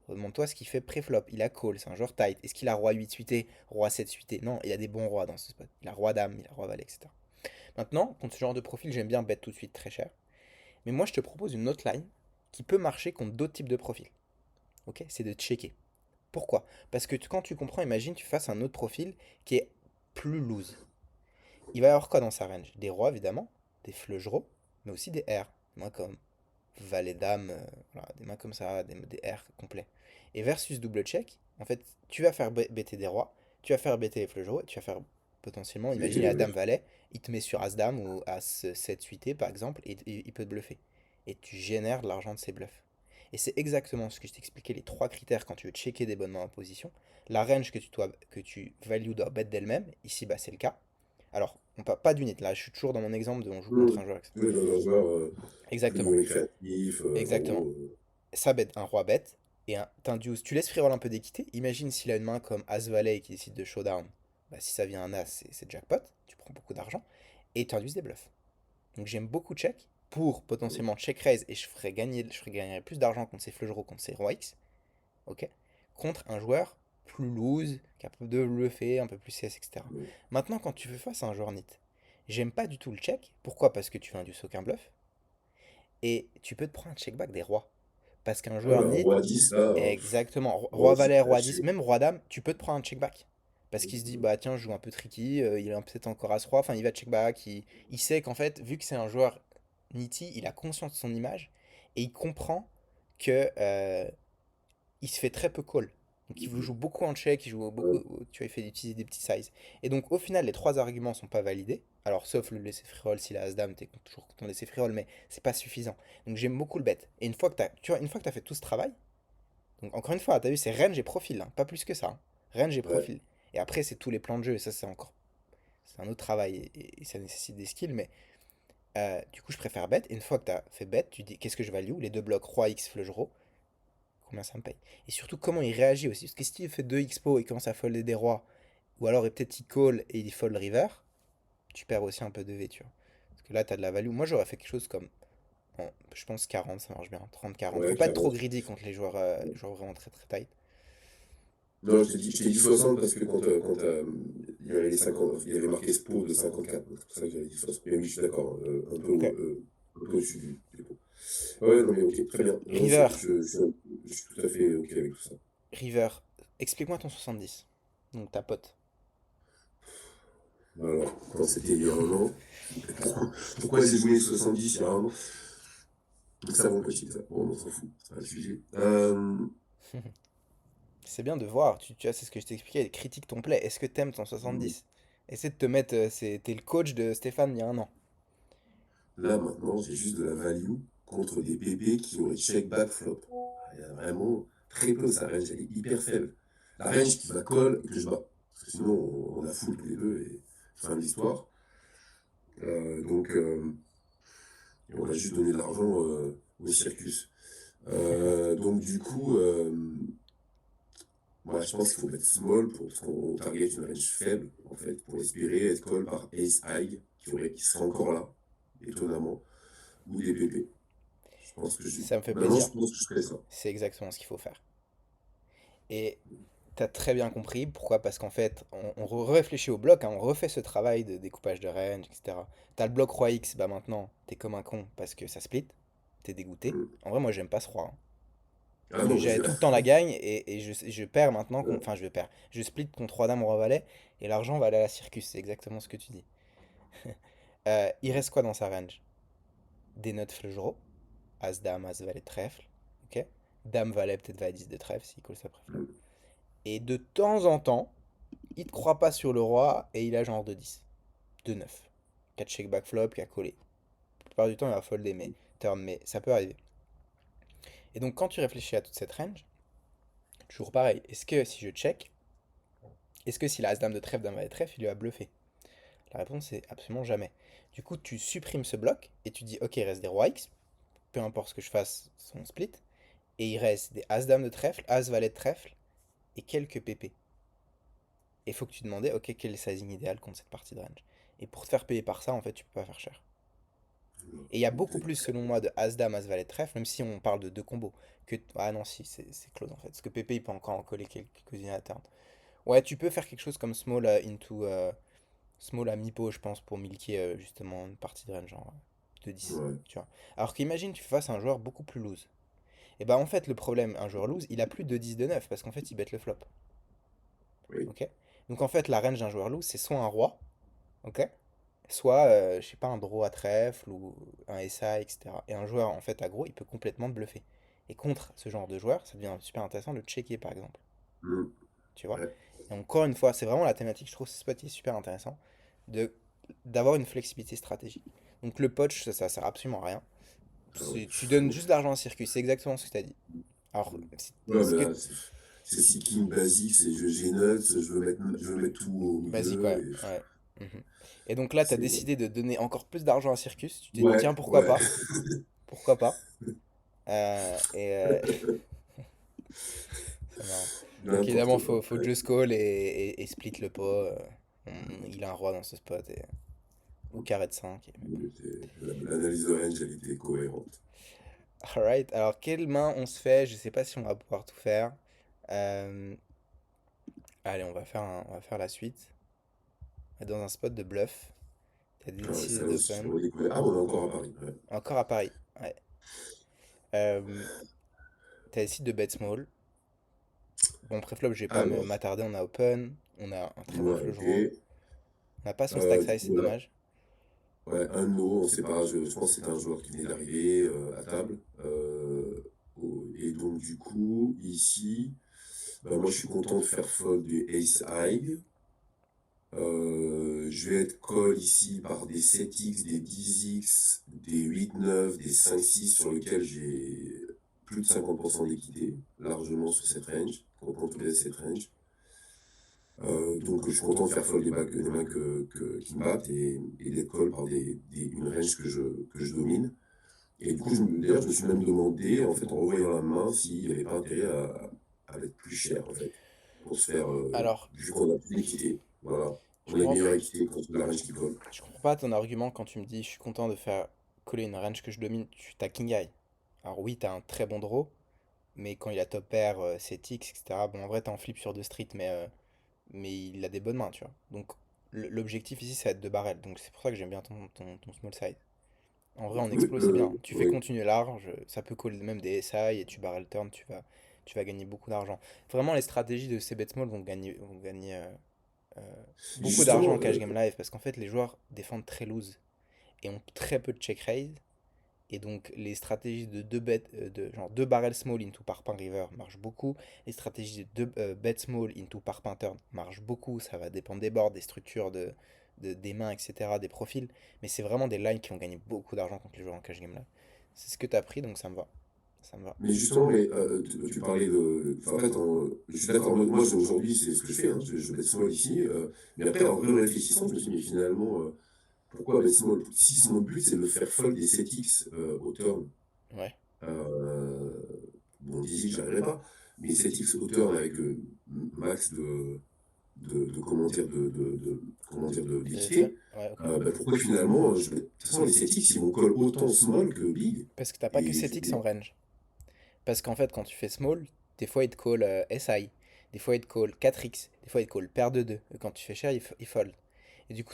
S1: remonte-toi ce qu'il fait pré-flop. Il a call, c'est un joueur tight. Est-ce qu'il a roi 8 suité, roi 7 suité? Non, il a des bons rois dans ce spot. Il a roi dame, il a roi valet, etc. Maintenant, contre ce genre de profil, j'aime bien bet tout de suite très cher. Mais moi, je te propose une autre line qui peut marcher contre d'autres types de profils. Ok. C'est de checker. Pourquoi? Parce que quand tu comprends, imagine tu fasses un autre profil qui est plus loose. Il va y avoir quoi dans sa range? Des rois, évidemment, des flush draws, mais aussi des airs. Moi, comme valet dame, voilà, des mains comme ça, des airs complets. Et versus double check, en fait, tu vas faire bêter des rois, tu vas faire bêter les flush draws, tu vas faire potentiellement,
S2: Il
S1: imagine
S2: était les
S1: la dame
S2: bluffs.
S1: valet, il te met sur as dame ou as 7 suité par exemple, et il peut te bluffer. Et tu génères de l'argent de ces bluffs. Et c'est exactement ce que je t'expliquais, les trois critères quand tu veux checker des bonnes mains en position. La range que tu values doit bet d'elle-même, ici bah, c'est le cas. Alors, on parle pas d'unit, là je suis toujours dans mon exemple de on joue
S2: Hmm.
S1: contre un joueur.
S2: Tu es dans un joueur plus
S1: Exactement,
S2: ou moins créatif, en
S1: exactement.
S2: gros.
S1: Ça bête, un roi bête, et t'induces, tu laisses free roll un peu d'équité. Imagine s'il a une main comme As-Valet et qui décide de showdown. Bah, si ça vient un As, c'est jackpot, tu prends beaucoup d'argent, et tu induces des bluffs. Donc j'aime beaucoup check pour potentiellement check raise et je ferais gagner plus d'argent contre ces flush draws, contre ces roi X, ok, contre un joueur plus loose, capable de bluffer, un peu plus CS, etc.
S2: Ouais.
S1: Maintenant, quand tu fais face à un joueur nit, j'aime pas du tout le check. Pourquoi? Parce que tu induis aucun bluff, et tu peux te prendre un check back des rois. Parce qu'un
S2: Ah
S1: joueur
S2: bah,
S1: nit,
S2: roi 10, là,
S1: exactement,
S2: roi
S1: roi
S2: 10,
S1: valet,
S2: là,
S1: roi 10, même roi dame, tu peux te prendre un check back. Parce qu'il se dit,
S2: euh,
S1: bah tiens, je joue un peu tricky, il a peut-être encore As-Roi, enfin il va check back, il sait qu'en fait, vu que c'est un joueur nitty, il a conscience de son image, et il comprend que il se fait très peu call. Donc il vous joue beaucoup en check, il joue beaucoup,
S2: ouais,
S1: tu vois, il fait utiliser des petits sizes. Et donc au final, les trois arguments sont pas validés. Alors sauf le laisser free roll, s'il a As-Dame, t'es toujours content de laisser free roll, mais c'est pas suffisant. Donc j'aime beaucoup le bet. Et une fois que tu vois, une fois que t'as fait tout ce travail, donc encore une fois, t'as vu, c'est range et profil, hein, pas plus que ça, hein. Range et
S2: ouais,
S1: profil. Et après, c'est tous les plans de jeu, et ça c'est un autre travail, et ça nécessite des skills, mais du coup je préfère bet. Et une fois que t'as fait bet, tu dis qu'est-ce que je value? Les deux blocs roi X flush draw, combien ça me paye. Et surtout, comment il réagit aussi. Parce que si il fait 2 expo et commence à folder des rois, ou alors peut-être il call et il fold river, tu perds aussi un peu de V, tu vois. Parce que là, tu as de la value. Moi, j'aurais fait quelque chose comme, je pense 40, ça marche bien. 30-40. Faut
S2: ouais,
S1: pas être trop
S2: 40.
S1: greedy contre les joueurs vraiment très très tight.
S2: Non, je t'ai dit 60 parce que quand il y avait les 50, il y avait marqué SPO de 54. Donc c'est pour ça que j'avais dit 60. Mais oui, je suis d'accord,
S1: Ok.
S2: un peu au-dessus du pot. Ouais, non, mais ok, très bien. Non,
S1: River,
S2: je suis tout à fait ok avec tout ça.
S1: River, explique-moi ton 70. Donc ta pote.
S2: Alors, quand c'était il y a un an, pourquoi j'ai joué 70 il y a un an? Donc ça, mon petit, ça. Bon, on s'en fout, c'est pas le sujet.
S1: C'est bien de voir, tu vois, c'est ce que je t'ai expliqué, critique ton play. Est-ce que t'aimes ton 70? Essaie de te mettre, t'es le coach de Stéphane il y a un an.
S2: Là, maintenant, j'ai juste de la value contre des bébés qui ont les check back flop. Il y a vraiment très peu, sa range, elle est hyper faible. La range qui va call et que je bats. Parce que sinon, on a full tous les deux et fin de l'histoire. Donc, on a juste donné de l'argent au circus. Donc, du coup, moi, je pense qu'il faut mettre small parce qu'on target une range faible, en fait, pour espérer être call par Ace High, qui sera encore là, étonnamment, ou des bébés. Je pense que je...
S1: Ça me fait
S2: Maintenant, je
S1: plaisir.
S2: pense que je ferais ça.
S1: C'est exactement ce qu'il faut faire. Et t'as très bien compris. Pourquoi? Parce qu'en fait, on réfléchit au bloc, hein, on refait ce travail de découpage de range, etc. T'as le bloc roi X, bah maintenant, t'es comme un con parce que ça split. T'es dégoûté.
S2: Mm.
S1: En vrai, moi, j'aime pas ce roi, hein.
S2: Ah
S1: Parce que
S2: non,
S1: j'avais tout le temps la gagne et je perds maintenant. Enfin, je perds. Je split contre roi dame, roi valet et l'argent va aller à la circus. C'est exactement ce que tu dis. Il reste quoi dans sa range? Des notes flush-draw. As dame, as valet, trèfle. Ok. Dame valet, peut-être valet 10 de trèfle s'il colle sa préflop.
S2: mm.
S1: Et de temps en temps, il te croit pas sur le roi et il a genre de 10, de 9. 4 check back flop qui a collé. La plupart du temps, il va folder, mais turn, mais ça peut arriver. Et donc, quand tu réfléchis à toute cette range, toujours pareil. Est-ce que si je check, est-ce que si la as-dame de trèfle, dame valet trèfle, il lui a bluffé? La réponse est absolument jamais. Du coup, tu supprimes ce bloc et tu dis, ok, il reste des rois X, peu importe ce que je fasse, son split, et il reste des as-dame de trèfle, as-valet de trèfle et quelques pp. Et il faut que tu demandes, ok, quel est le sizing idéal contre cette partie de range. Et pour te faire payer par ça, en fait, tu peux pas faire cher. Et il y a beaucoup plus, selon moi, de As-Dame, As-Valet de trèfle, même si on parle de deux combos. Que... Ah non, si, c'est close en fait. Parce que Pépé, il peut encore en coller quelques-unes à terme. Ouais, tu peux faire quelque chose comme Small into. Small à mi-pot, je pense, pour milquer justement une partie de range, genre de 10.
S2: Ouais,
S1: Tu vois. Alors qu'imagine, tu fasses un joueur beaucoup plus loose. Et bah en fait, le problème, un joueur loose, il a plus de 10 de 9 parce qu'en fait, il bet le flop.
S2: oui.
S1: Ok. Donc en fait, la range d'un joueur loose, c'est soit un roi, ok, soit, je sais pas, un draw à trèfle ou un SI, etc. Et un joueur, en fait, aggro, il peut complètement te bluffer. Et contre ce genre de joueur, ça devient super intéressant de checker, par exemple.
S2: Mm.
S1: Tu vois?
S2: Ouais.
S1: Et encore une fois, c'est vraiment la thématique, je trouve ce spot est super intéressant, de d'avoir une flexibilité stratégique. Donc le poach, ça sert absolument à rien.
S2: Ah ouais.
S1: Tu donnes juste de l'argent à circuit, c'est exactement ce que tu as dit. Alors,
S2: Ouais,
S1: ce
S2: mais
S1: que...
S2: là, c'est seeking basique, c'est j'ai nuts, je veux mettre tout au
S1: Basique,
S2: milieu.
S1: ouais.
S2: Et
S1: Ouais. Mhm. Et donc là, tu as
S2: c'est...
S1: décidé de donner encore plus d'argent à Circus. Tu t'es dit,
S2: Ouais,
S1: tiens, pourquoi
S2: ouais.
S1: pas? Pourquoi pas? Et C'est marrant. Donc
S2: N'importe
S1: évidemment,
S2: quoi.
S1: faut just call et split le pot. Il a un roi dans ce spot. Ou carré de 5. Mais bon.
S2: L'analyse de range, elle était cohérente.
S1: Alright, alors quelle main on se fait? Je sais pas si on va pouvoir tout faire. Euh, Allez, on va faire la suite. Dans un spot de bluff, t'as
S2: Ah ouais,
S1: décidé
S2: ça aussi, je
S1: d'open.
S2: redécouvert. Ah, on est encore à Paris. Ouais.
S1: Encore à Paris. Ouais. Euh, T'as décidé de bet small. Bon, préflop, je vais pas
S2: Alors,
S1: m'attarder. On a open. On a un très bon
S2: ouais,
S1: flush
S2: ok.
S1: draw. On n'a pas son stack
S2: Du
S1: size,
S2: coup,
S1: c'est
S2: voilà.
S1: dommage.
S2: Ouais, un de nos, on sait pas, je pense que c'était un joueur qui venait d'arriver à table. Et donc, du coup, ici, bah, moi, je suis content de faire fold du Ace High. Je vais être call ici par des 7x, des 10x, des 8-9, des 5-6 sur lesquels j'ai plus de 50% d'équité, largement sur cette range, quand on te laisse cette range. Donc je suis content de faire fold des mains qui me battent et d'être call par une range que je domine. Et du coup, d'ailleurs, je me suis même demandé, en fait, en revoyant la main, s'il n'y avait pas intérêt à être plus cher, en fait, pour se faire,
S1: Alors,
S2: vu qu'on a plus d'équité. Voilà.
S1: je
S2: On a une
S1: comprends,
S2: meilleure équité contre la range qui colle.
S1: je comprends pas ton argument quand tu me dis je suis content de faire coller une range que je domine. T'as king high. Alors oui, t'as un très bon draw, mais quand il a top pair, 7x, etc. Bon, en vrai, t'es en flip sur deux street, mais il a des bonnes mains, tu vois. Donc l'objectif ici, c'est être de barrel. Donc c'est pour ça que j'aime bien ton small side. En vrai, en
S2: Oui,
S1: explo, c'est bien. Tu fais
S2: oui.
S1: continuer large, ça peut call même des SI et tu barrel turn, tu vas gagner beaucoup d'argent. Vraiment, les stratégies de ces bet small vont gagner euh, beaucoup d'argent
S2: Justement,
S1: en cash game live parce qu'en fait, les joueurs défendent très loose et ont très peu de check raise. Et donc, les stratégies de genre 2 barrel small into parpaing river marchent beaucoup. Les stratégies de 2 bet small into parpaing turn marchent beaucoup. Ça va dépendre des boards, des structures des mains, etc., des profils. Mais c'est vraiment des lines qui ont gagné beaucoup d'argent contre les joueurs en cash game là. C'est ce que tu as pris, donc ça me va. Ça me va.
S2: mais justement, tu parlais de. Enfin, en fait, je suis d'accord. Moi, aujourd'hui, c'est ce que je fais. Hein, je bet small ici. Mais après, en réfléchissant, je me suis dit, mais finalement, pourquoi bet small? Si mon but, c'est de faire fold des 7x au turn,
S1: Ouais.
S2: euh, bon, 10x, j'arriverai pas. Mais 7x au turn avec max comment dire, comment dire,
S1: D'effet?
S2: d'équité,
S1: Ouais, ok.
S2: bah, pourquoi finalement, de toute façon, les 7x, ils vont call autant small que big.
S1: Parce que t'as pas que
S2: Et
S1: 7x en range. Parce qu'en fait, quand tu fais small, des fois il te call SI, des fois il te call 4x, des fois il te call paire de 2. Et quand tu fais cher, il fold. Et du coup,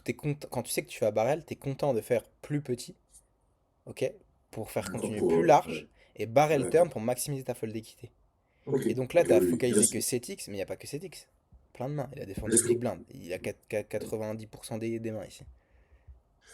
S1: quand tu sais que tu vas barrel, t'es content de faire plus petit, ok, pour faire
S2: d'accord,
S1: continuer
S2: pour.
S1: plus large,
S2: Ouais,
S1: et barrel turn
S2: d'accord.
S1: pour maximiser ta fold d'équité.
S2: Ok,
S1: Et donc là,
S2: ok,
S1: t'as
S2: oui, oui, bien
S1: focalisé que
S2: sûr.
S1: 7x, mais il n'y a pas que 7x. Plein de mains. Il a défendu
S2: Parce que,
S1: big blind. Il a 90% des mains ici.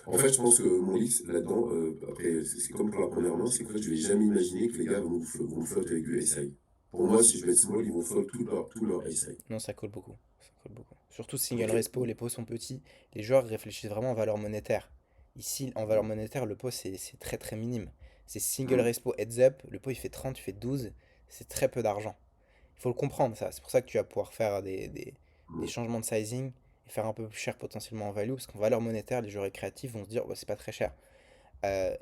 S2: en fait, je pense que mon X, là-dedans, après, c'est comme pour la première main, c'est qu'en fait, je vais jamais imaginer que les gars vont me flotter avec du SI. Pour moi, si je vais être small, ils vont flotter tout leur SI.
S1: Non, ça colle beaucoup. Ça colle beaucoup. Surtout single
S2: Ok.
S1: respo, les pots sont petits. Les joueurs réfléchissent vraiment en valeur monétaire. Ici, en valeur monétaire, le pot c'est très très minime. C'est single
S2: Hmm.
S1: respo heads up, le pot il fait 30, il fait 12, c'est très peu d'argent. Il faut le comprendre ça. C'est pour ça que tu vas pouvoir faire des
S2: Hmm.
S1: changements de sizing et faire un peu plus cher potentiellement en value. Parce qu'en valeur monétaire, les joueurs récréatifs vont se dire, bah, c'est pas très cher.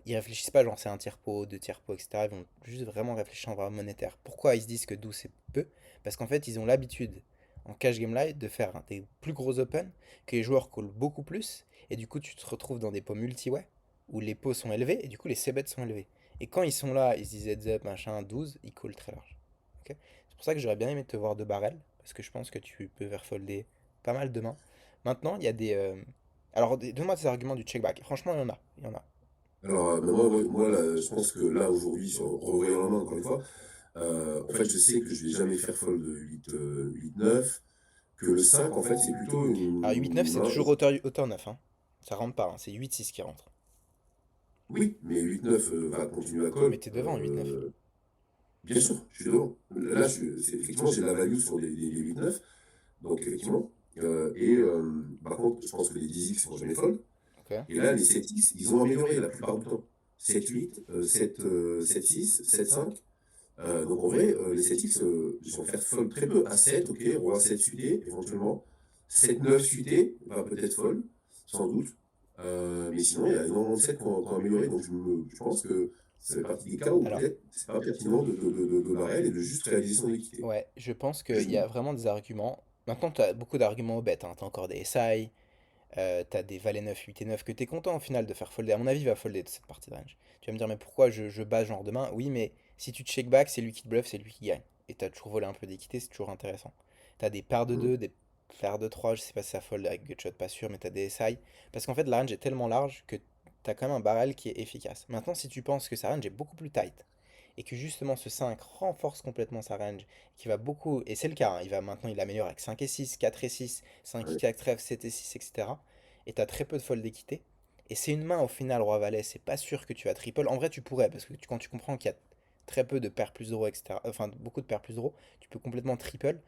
S1: Ils réfléchissent pas, genre c'est un tiers pot, deux tiers pot, etc. Ils vont juste vraiment réfléchir en valeur monétaire. Pourquoi ils se disent que 12 c'est peu? Parce qu'en fait, ils ont l'habitude en cash game live de faire des plus gros open, que les joueurs callent beaucoup plus, et du coup tu te retrouves dans des pots multi-way, où les pots sont élevés, et du coup les c-bets sont élevés. Et quand ils sont là, ils se disent heads up, machin, 12, ils callent très large. Ok. C'est pour ça que j'aurais bien aimé te voir de barrel, parce que je pense que tu peux faire folder pas mal demain. Maintenant, il y a des... Alors, donne-moi tes arguments du check back. Franchement, il y en a. Il y en a.
S2: Alors, moi là, je pense que là, aujourd'hui, en revoyant la main, encore une fois, en fait, je sais que je vais jamais faire fold de 8-9, que le 5 en fait, c'est plutôt
S1: Alors 8-9
S2: une
S1: c'est
S2: main.
S1: toujours hauteur 9, hein. Ça rentre pas, hein. C'est 8-6 qui rentre.
S2: Oui, mais 8-9 va continuer à
S1: Mais
S2: call.
S1: t'es devant en 8-9.
S2: Bien sûr, je suis devant. Là, effectivement, j'ai de la value sur les 8-9, donc effectivement. Par contre, je pense que les 10x seront jamais folles.
S1: Ok.
S2: Et là, les 7x, ils ont amélioré la plupart du temps. 7-8, 7-6, 7-5. Donc en vrai, les 7x, ils vont faire fold très peu. À 7, ok, roi 7 suité, éventuellement. 7-9 suité, va peut-être fold, sans doute. Mais sinon, il y a énormément de 7 qui ont amélioré. Donc je pense que ça fait partie des cas où
S1: Alors,
S2: peut-être c'est pas pertinent de barrel et de juste réaliser son équité.
S1: ouais, je pense
S2: Je
S1: qu'il y a vraiment des arguments. Maintenant, tu as beaucoup d'arguments bêtes, hein. Tu as encore des SI, tu as des valets 9, 8 et 9 que tu es content au final de faire folder. À mon avis, il va folder de cette partie de range. Tu vas me dire, mais pourquoi je bats ce genre de main? Oui, mais si tu check back, c'est lui qui te bluff, c'est lui qui gagne. Et tu as toujours volé un peu d'équité, c'est toujours intéressant. Tu as des paires de 2, des paires de 3, je sais pas si ça fold avec gutshot, pas sûr, mais tu as des SI. Parce qu'en fait, la range est tellement large que tu as quand même un barrel qui est efficace. Maintenant, si tu penses que sa range est beaucoup plus tight, et que justement ce 5 renforce complètement sa range, qui va beaucoup, et c'est le cas, hein, maintenant il améliore avec 5 et 6, 4 et 6, 5 et
S2: Ouais.
S1: 4 F, 7 et 6, etc. Et tu as très peu de fold d'équité. Et c'est une main au final, Roi-Valet, c'est pas sûr que tu vas triple. En vrai, tu pourrais, parce que quand tu comprends qu'il y a très peu de paires plus draw, etc., enfin beaucoup de paires plus draw, tu peux complètement triple.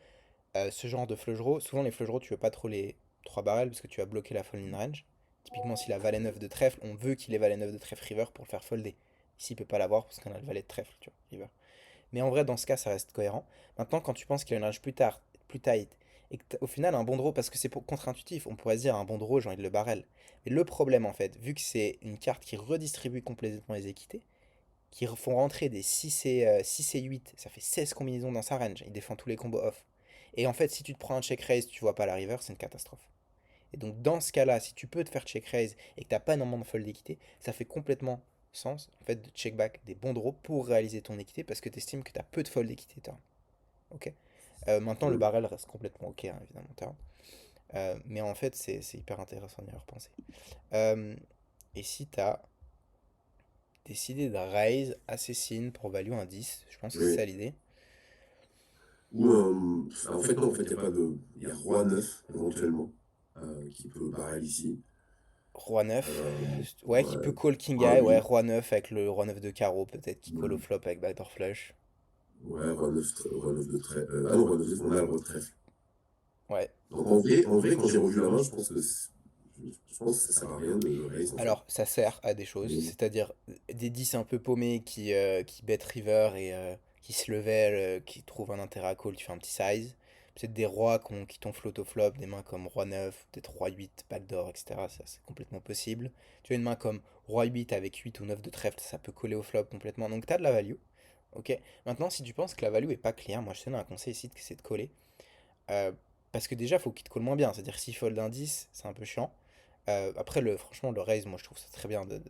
S1: Ce genre de flush draw, souvent les flush draw, tu veux pas trop les 3 barrels parce que tu vas bloquer la fold in range. Typiquement, si la Valet 9 de trèfle, on veut qu'il ait Valet 9 de trèfle river pour le faire folder. Ici, il peut pas l'avoir parce qu'on a le Valet de trèfle, tu vois, river. Mais en vrai, dans ce cas, ça reste cohérent. Maintenant, quand tu penses qu'il a une range plus tard, plus tight, et que au final, un bon draw, parce que c'est contre-intuitif, on pourrait se dire un bon draw, j'ai envie de le barrel. Mais le problème, en fait, vu que c'est une carte qui redistribue complètement les équités, qui font rentrer des 6 6 et 8, ça fait 16 combinaisons dans sa range, il défend tous les combos off. Et en fait, si tu te prends un check raise, tu vois pas la river, c'est une catastrophe. Et donc dans ce cas-là, si tu peux te faire check raise et que t'as pas énormément de fold d'équité, ça fait complètement sens en fait de check back des bons draws pour réaliser ton équité parce que tu estimes que tu as peu de fold d'équité turn. Ok. Maintenant le barrel reste complètement ok, hein, évidemment turn. Mais en fait c'est hyper intéressant d'y repenser. Euh, et si tu as décidé de raise Assassin pour value un 10, je pense que c'est ça
S2: Oui.
S1: l'idée.
S2: Ou en fait, non, en fait, il y a pas de. Il y a Roi 9 éventuellement, qui peut barrel ici.
S1: Roi 9,
S2: Euh,
S1: ouais, qui peut
S2: ouais,
S1: call King
S2: Roi
S1: Eye, ouais,
S2: 8.
S1: Roi 9 avec le Roi 9 de carreau, peut-être qui call au
S2: Ouais,
S1: flop avec backdoor flush.
S2: ouais, Roi 9 de trèfle. Ah non, Roi 9 on a le Roi de trèfle.
S1: Ouais.
S2: Donc en vrai, quand j'ai revu la main, je pense que ça sert à rien de raise en fait.
S1: Alors, ça sert à des choses,
S2: Mais,
S1: c'est-à-dire des 10 un peu paumés qui bet river et qui se level, qui trouvent un intérêt à call, tu fais un petit size. Peut-être des rois qui t'ont float au flop, des mains comme roi 9, peut-être roi 8, backdoor, etc. Ça, c'est complètement possible. Tu as une main comme roi 8 avec 8 ou 9 de trèfle, ça peut coller au flop complètement. Donc, tu as de la value. Ok. Maintenant, si tu penses que la value est pas claire, moi je te donne un conseil ici, c'est de coller. Euh, Parce que déjà, faut qu'il te colle moins bien. C'est-à-dire, s'il fold un 10, c'est un peu chiant. Après, franchement, le raise, moi je trouve ça très bien de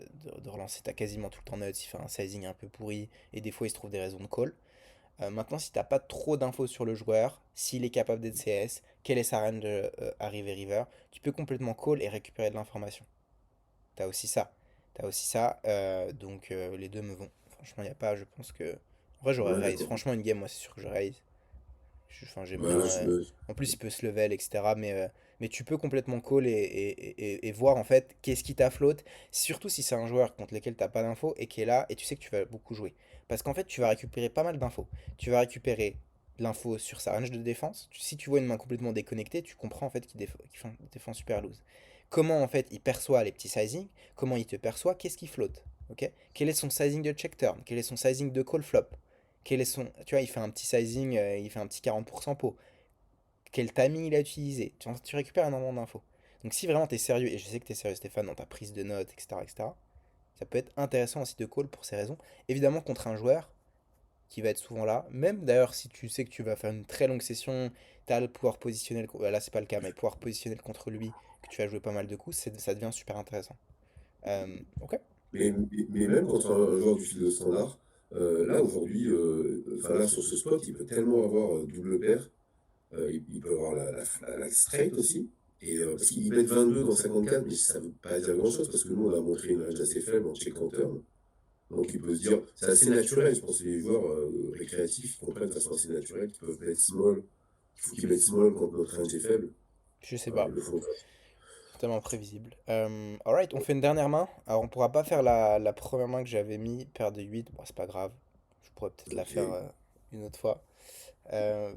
S1: relancer. T'as quasiment tout le temps nuts, il fait un sizing un peu pourri, et des fois il se trouve des raisons de call. Maintenant, si t'as pas trop d'infos sur le joueur, s'il est capable d'être CS, quelle est sa range arrivée river, tu peux complètement call et récupérer de l'information. T'as aussi ça. T'as aussi ça, donc les deux me vont. Franchement, il a pas, je pense que. En vrai, j'aurais
S2: ouais,
S1: raise.
S2: d'accord.
S1: Franchement, une game, moi c'est sûr que je raise. Enfin, j'aime
S2: Ouais,
S1: bien.
S2: là,
S1: En plus, il peut se level, etc. Mais tu peux complètement call et voir en fait qu'est-ce qui t'a float. Surtout si c'est un joueur contre lequel t'as pas d'infos et qui est là et tu sais que tu vas beaucoup jouer. Parce qu'en fait, tu vas récupérer pas mal d'infos. Tu vas récupérer de l'info sur sa range de défense. Si tu vois une main complètement déconnectée, tu comprends en fait qu'il défend super loose. Comment en fait il perçoit les petits sizing, comment il te perçoit, qu'est-ce qui flotte. Ok. Quel est son sizing de check turn, quel est son sizing de call flop. Quel est son. Tu vois, il fait un petit sizing, il fait un petit 40% pot. Quel timing il a utilisé. Tu récupères énormément d'infos. Donc si vraiment tu es sérieux, et je sais que tu es sérieux Stéphane dans ta prise de notes, etc., etc., ça peut être intéressant aussi de call pour ces raisons. Évidemment contre un joueur qui va être souvent là, même d'ailleurs si tu sais que tu vas faire une très longue session, tu as le pouvoir positionnel, là c'est pas le cas, mais pouvoir positionnel contre lui, que tu vas jouer pas mal de coups, ça devient super intéressant. Ok.
S2: mais même quand un joueur du fil de standard, là aujourd'hui, enfin là sur ce spot, il peut tellement avoir double paire, il peut avoir la straight aussi, et parce qu'il bet 22 dans 54, mais ça veut pas dire grand-chose, parce que nous on a montré une range assez faible en check en turn, donc il peut se dire, c'est assez naturel, je pense que les joueurs récréatifs ils comprennent de façon assez naturelle qu'ils peuvent bet small, il faut qu'ils bet small quand notre range est faible,
S1: Je sais pas.
S2: ils le font.
S1: C'est tellement prévisible. Alright, on fait une dernière main. Alors, on pourra pas faire la première main que j'avais mis, paire de 8. Bon, c'est pas grave. Je pourrais peut-être la
S2: Ok,
S1: faire une autre fois. Euh,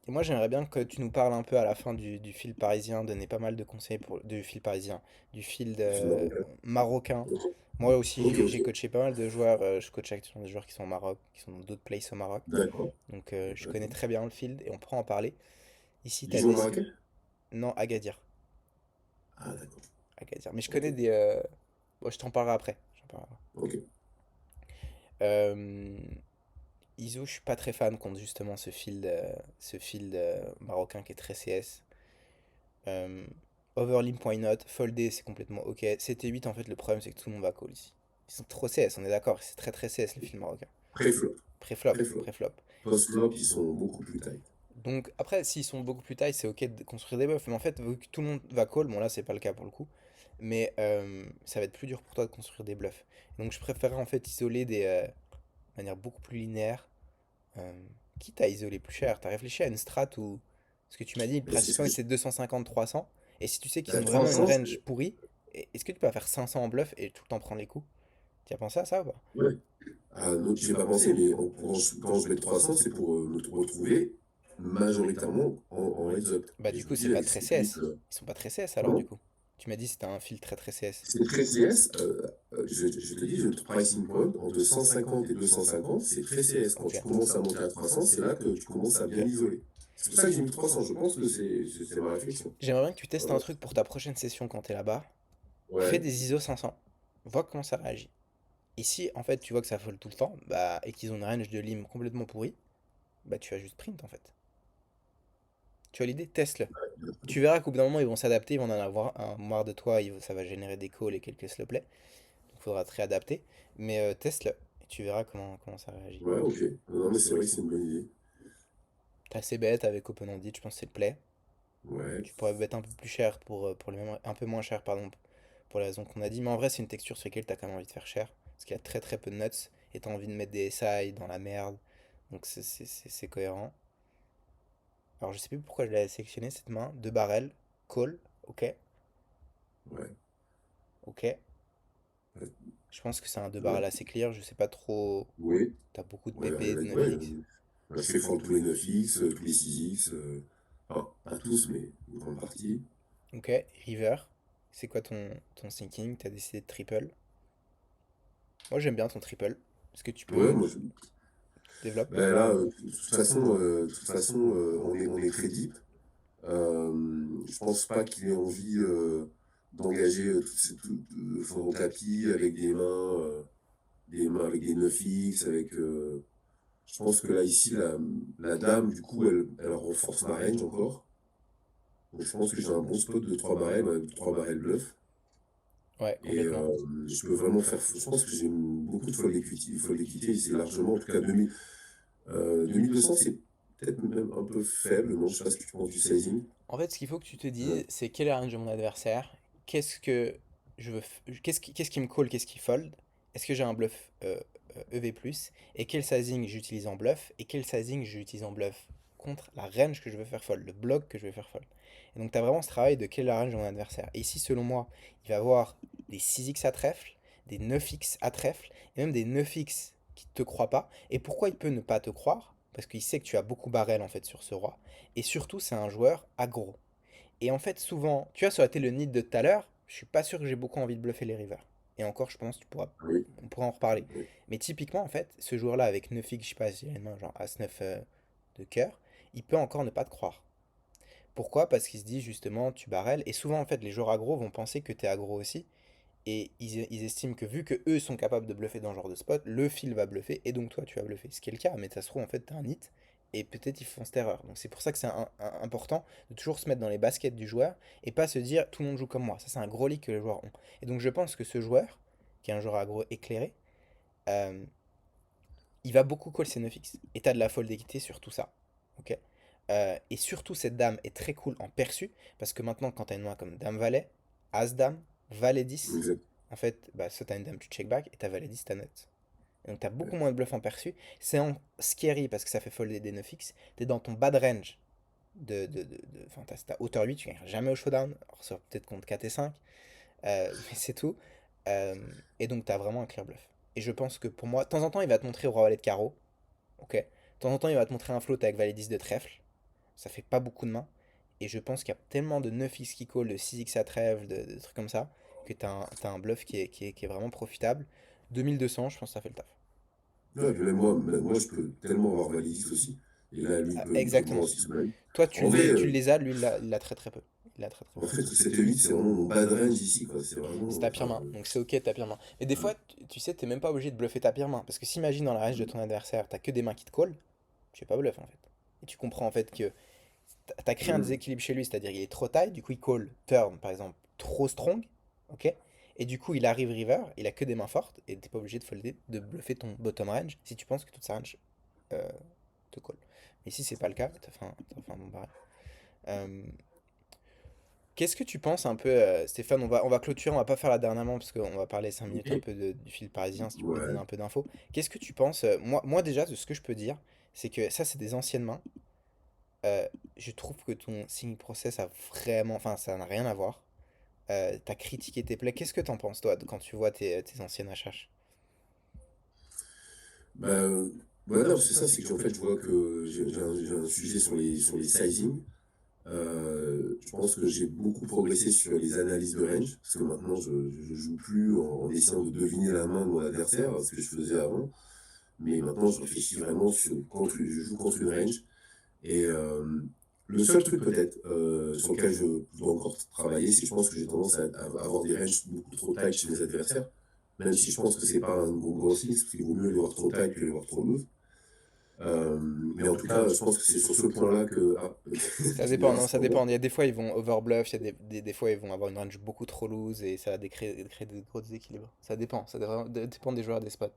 S1: et moi, j'aimerais bien que tu nous parles un peu à la fin du fil parisien, donner pas mal de conseils pour du fil parisien, du fil
S2: du film marocain.
S1: marocain.
S2: Ok,
S1: Moi aussi,
S2: ok,
S1: j'ai
S2: ok.
S1: coaché pas mal de joueurs. Je coach actuellement des joueurs qui sont au Maroc, qui sont dans d'autres places au Maroc.
S2: D'accord,
S1: Donc, je connais
S2: d'accord.
S1: très bien le field et on pourra en parler. Ici,
S2: Il
S1: t'as
S2: joue au
S1: des.
S2: Marrakech?
S1: Non, Agadir.
S2: Ah d'accord,
S1: Agadir. Mais je
S2: ok,
S1: connais des. Bon, je t'en parlerai après. J'en parlerai.
S2: ok.
S1: Euh, ISO, je suis pas très fan contre justement ce field marocain qui est très CS. Euh, Overlimp, why not? Foldé, c'est complètement ok. CT8, en fait, le problème, c'est que tout le monde va call ici. Ils sont trop CS, on est d'accord, c'est très très CS le field marocain.
S2: Pré-flop.
S1: Préflop,
S2: Pré-flop.
S1: préflop.
S2: Post-flop, ils sont beaucoup plus tight.
S1: Donc après, s'ils sont beaucoup plus taille, c'est ok de construire des buffs. Mais en fait, vu que tout le monde va call, bon là c'est pas le cas pour le coup, mais ça va être plus dur pour toi de construire des bluffs. Donc je préférerais en fait isoler de manière beaucoup plus linéaire. euh, Quitte à isoler plus cher, t'as réfléchi à une strat où ce que tu m'as dit, le
S2: Mais c'est ce
S1: principal
S2: que
S1: c'est 250-300. Et si tu sais qu'ils
S2: la
S1: ont vraiment une
S2: 300,
S1: range pourrie, est-ce que tu peux faire 500 en bluff et tout le temps prendre les coups? Tu as pensé à ça ou pas?
S2: ouais. Ah, non, j'y ai pas pensé, mais quand je mets 300, c'est pour me retrouver majoritairement en heads up.
S1: Bah
S2: Et
S1: du
S2: je me
S1: coup
S2: dis,
S1: c'est pas
S2: avec
S1: très
S2: ces pics,
S1: CS. Ils sont pas très CS alors du
S2: comment?
S1: coup. Tu m'as dit que c'était un fil très très CS.
S2: C'est très CS. Je te dis, le pricing point entre 150 et 250, c'est très CS. Quand
S1: Ok,
S2: tu commences à monter à 300, c'est là que tu commences à bien
S1: ok.
S2: isoler. C'est pour ça que j'ai mis 300. Je pense que c'est ma réflexion.
S1: J'aimerais bien que tu testes un
S2: Voilà.
S1: truc pour ta prochaine session quand t'es là-bas. Fais
S2: Ouais,
S1: des ISO 500. Vois comment ça réagit. Et si en fait tu vois que ça fold tout le temps, bah, et qu'ils ont une range de lim complètement pourrie, bah tu vas juste print en fait. Tu vois l'idée? Teste-le. Tu verras qu'au bout d'un moment ils vont s'adapter, ils vont en avoir un marre de toi, ça va générer des calls et quelques slow play. Donc il faudra te réadapter. Mais teste-le. Et tu verras comment ça réagit.
S2: ouais, ok. Non, mais c'est vrai que c'est une bonne idée.
S1: T'as assez bête avec Open Ended, je pense que c'est le play.
S2: Ouais,
S1: Tu pourrais bet un peu plus cher pour le même, un peu moins cher, pardon, pour les raisons qu'on a dit. Mais en vrai, c'est une texture sur laquelle t'as quand même envie de faire cher. Parce qu'il y a très très peu de nuts. Et t'as envie de mettre des SI dans la merde. Donc c'est cohérent. Alors je sais plus pourquoi je l'ai sélectionné cette main. Deux barrels. Call. Ok.
S2: ouais.
S1: Ok.
S2: Ouais,
S1: Je pense que c'est un deux
S2: ouais.
S1: barrels assez clear. Je sais pas trop.
S2: Oui,
S1: T'as beaucoup de
S2: ouais,
S1: PP, de
S2: ouais.
S1: 9x.
S2: Je fais fold tous les 9x, tous les 6x. Enfin, pas tous, mais une grande partie.
S1: Ok. River. C'est quoi ton thinking? T'as décidé de triple. Moi j'aime bien ton triple. Est-ce que tu
S2: Ouais,
S1: peux
S2: moi,
S1: développer?
S2: ben là, de toute façon on est très deep. Je pense pas qu'il ait envie d'engager son tapis avec des mains avec des 9x, avec. Je pense que là, ici, la dame, du coup, elle renforce ma range encore. Donc, je pense que j'ai un bon spot de 3 barrels, 3 barrels bluff.
S1: Ouais,
S2: Et
S1: complètement.
S2: je peux vraiment faire. Je pense que j'ai beaucoup de fold equity. Fold equity, c'est largement, en tout cas, 2200, c'est peut-être même un peu faible. Non, je sais pas ce que tu penses du sizing.
S1: En fait, ce qu'il faut que tu te
S2: Euh,
S1: dises, c'est quel est la range de mon adversaire, qu'est-ce que qu'est-ce qui me call, qu'est-ce qui fold, est-ce que j'ai un bluff EV+, et quel sizing j'utilise en bluff, et quel sizing j'utilise en bluff contre la range que je veux faire fold, le bloc que je veux faire fold. Et donc, tu as vraiment ce travail de quelle est la range de mon adversaire. Et ici, selon moi, il va avoir des 6x à trèfle, des 9x à trèfle, et même des 9x qui ne te croient pas. Et pourquoi il peut ne pas te croire? Parce qu'il sait que tu as beaucoup barrel en fait sur ce roi. Et surtout, c'est un joueur aggro. Et en fait, souvent, tu vois, ça aurait été le nid de tout à l'heure, je suis pas sûr que j'ai beaucoup envie de bluffer les rivers. Et encore, je pense,
S2: oui,
S1: on pourra en reparler.
S2: oui.
S1: Mais typiquement, en fait, ce joueur-là, avec 9x, je sais pas, s'il a une main genre As-9 de cœur, il peut encore ne pas te croire. Pourquoi? Parce qu'il se dit justement, tu barrels. Et souvent, en fait, les joueurs aggro vont penser que tu es aggro aussi. Et ils estiment que vu que eux sont capables de bluffer dans ce genre de spot, le fil va bluffer et donc toi tu vas bluffer. Ce qui est le cas, mais ça se trouve en fait t'as un hit et peut-être ils font cette erreur. Donc c'est pour ça que c'est important de toujours se mettre dans les baskets du joueur et pas se dire tout le monde joue comme moi. Ça c'est un gros leak que les joueurs ont. Et donc je pense que ce joueur, qui est un joueur aggro éclairé, euh, il va beaucoup call ses 9x. Et t'as de la fold d'équité sur tout ça. Ok. Et surtout cette dame est très cool en perçu parce que maintenant quand t'as une main comme Dame Valet, As Dame, Valet 10,
S2: Exact.
S1: en fait, bah, soit t'as une dame, tu check back, et t'as valet 10, t'as nut. Et donc t'as beaucoup
S2: Ouais.
S1: moins de bluff en perçu. C'est en scary parce que ça fait folder des 9x. T'es dans ton bad range. Enfin, t'as hauteur 8, tu gagneras jamais au showdown. Alors, sauf peut-être contre 4 et 5. Mais c'est tout. Euh, et donc t'as vraiment un clear bluff. Et je pense que pour moi, de temps en temps, il va te montrer roi valet de carreau. Ok. De temps en temps, il va te montrer un float avec valet 10 de trèfle. Ça fait pas beaucoup de mains. Et je pense qu'il y a tellement de 9x qui call, de 6x à trèfle, de trucs comme ça, que t'as un bluff qui est vraiment profitable. 2200, je pense que ça fait le taf.
S2: Ouais, puis même moi, je peux tellement avoir validé aussi. Et là, lui,
S1: Ah,
S2: il peut me voir
S1: exactement.
S2: aussi sous la.
S1: Toi,
S2: En vrai,
S1: tu les as, lui, il l'a très très peu. Il a très très
S2: En
S1: bien.
S2: fait, 7-8, c'est vraiment mon bad range ici, quoi. C'est
S1: C'est
S2: vraiment.
S1: ta pire
S2: Enfin,
S1: main, donc c'est ok ta pire main. Mais des fois, tu sais, t'es même pas obligé de bluffer ta pire main. Parce que s'imagine dans la range de ton adversaire, t'as que des mains qui te call, tu fais pas bluff en fait. Et tu comprends en fait que t'as créé un
S2: mm.
S1: déséquilibre chez lui, c'est-à-dire il est trop tight, du coup il call turn par exemple trop strong, ok? Et du coup il arrive river, il a que des mains fortes, et t'es pas obligé de folder, de bluffer ton bottom range si tu penses que toute sa range euh, te call. Mais si c'est pas le cas, t'as fait un bon barrel. Euh, Qu'est-ce que tu penses un peu, Stéphane, on va clôturer, on va pas faire la dernière main parce qu'on va parler 5 minutes un
S2: Ok.
S1: peu du fil parisien si tu voulais donner
S2: Ouais.
S1: un peu d'infos. Qu'est-ce que tu penses, moi déjà, de ce que je peux dire, c'est que ça c'est des anciennes mains. Euh, je trouve que ton signing process a vraiment, enfin ça n'a rien à voir. T'as critiqué tes plays, qu'est-ce que t'en penses toi quand tu vois tes anciennes HH?
S2: Bah, voilà, c'est ça, c'est qu'en fait, je vois que j'ai un sujet sur les sizing. Je pense que j'ai beaucoup progressé sur les analyses de range, parce que maintenant, je joue plus en essayant de deviner la main de mon adversaire, ce que je faisais avant. Mais maintenant, je réfléchis vraiment sur quand je joue contre une range. Et le seul truc peut-être sur lequel je dois encore travailler, c'est que je pense que j'ai tendance à avoir des ranges beaucoup trop tight chez mes adversaires. Même si je pense que c'est pas un gros signe, parce qu'il vaut mieux les voir trop tight que les voir trop loose. Mais en tout cas, je pense que c'est sur ce point-là que. Ah,
S1: Ça dépend,
S2: dis-moi,
S1: non,
S2: c'est
S1: ça
S2: pour moi.
S1: dépend. Il y a des fois ils vont overbluff, il y a des fois ils vont avoir une range beaucoup trop loose et ça va créer de gros déséquilibres. Ça dépend, dépend des joueurs, des spots.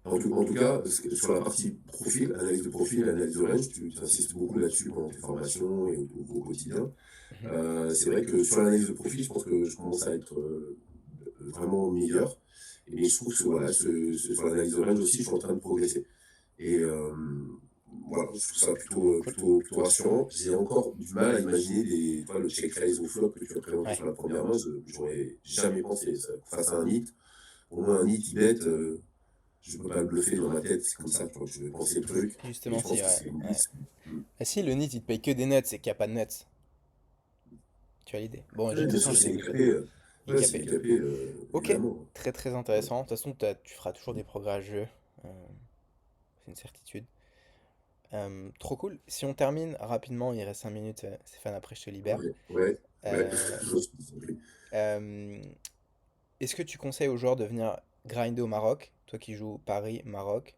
S2: En tout cas, sur la partie profil, analyse de profil, analyse de range, tu insistes beaucoup là-dessus pendant tes formations et au quotidien.
S1: Mhm.
S2: C'est vrai que sur l'analyse de profil, je pense que je commence à être vraiment meilleur. Mais je trouve que voilà, sur l'analyse de range aussi, je suis en train de progresser. Et voilà, je trouve ça
S1: Cool.
S2: plutôt rassurant. J'ai encore du mal à imaginer le check raise au flop que tu as présenté
S1: Ouais.
S2: sur la première main. J'aurais jamais pensé. Face à un hit, pour moi, un hit, il bet, je ne peux pas le bluffer dans ma tête. C'est comme ça, tu vois, je vais penser le truc. Et
S1: Justement,
S2: je pense
S1: si,
S2: que
S1: ouais.
S2: c'est une
S1: Ouais.
S2: liste. Mm.
S1: Ah, si le nit il te paye que des nuts et qu'il n'y a pas de nuts, tu as l'idée. Bon, de
S2: Ouais,
S1: toute
S2: bien
S1: façon,
S2: sûr,
S1: je
S2: c'est
S1: sais.
S2: écapé.
S1: Il est
S2: Ouais, c'est
S1: capé.
S2: écapé,
S1: Ok,
S2: évidemment.
S1: très très
S2: Ouais.
S1: intéressant. De toute façon, tu feras toujours des progrès à ce jeu. C'est une certitude. Trop cool. Si on termine rapidement, il reste 5 minutes, Stéphane, après je te libère.
S2: Ouais, ouais, ouais.
S1: Euh,
S2: Je t'en prie.
S1: euh, Est-ce que tu conseilles aux joueurs de venir grinder au Maroc? Toi qui joues Paris, Maroc.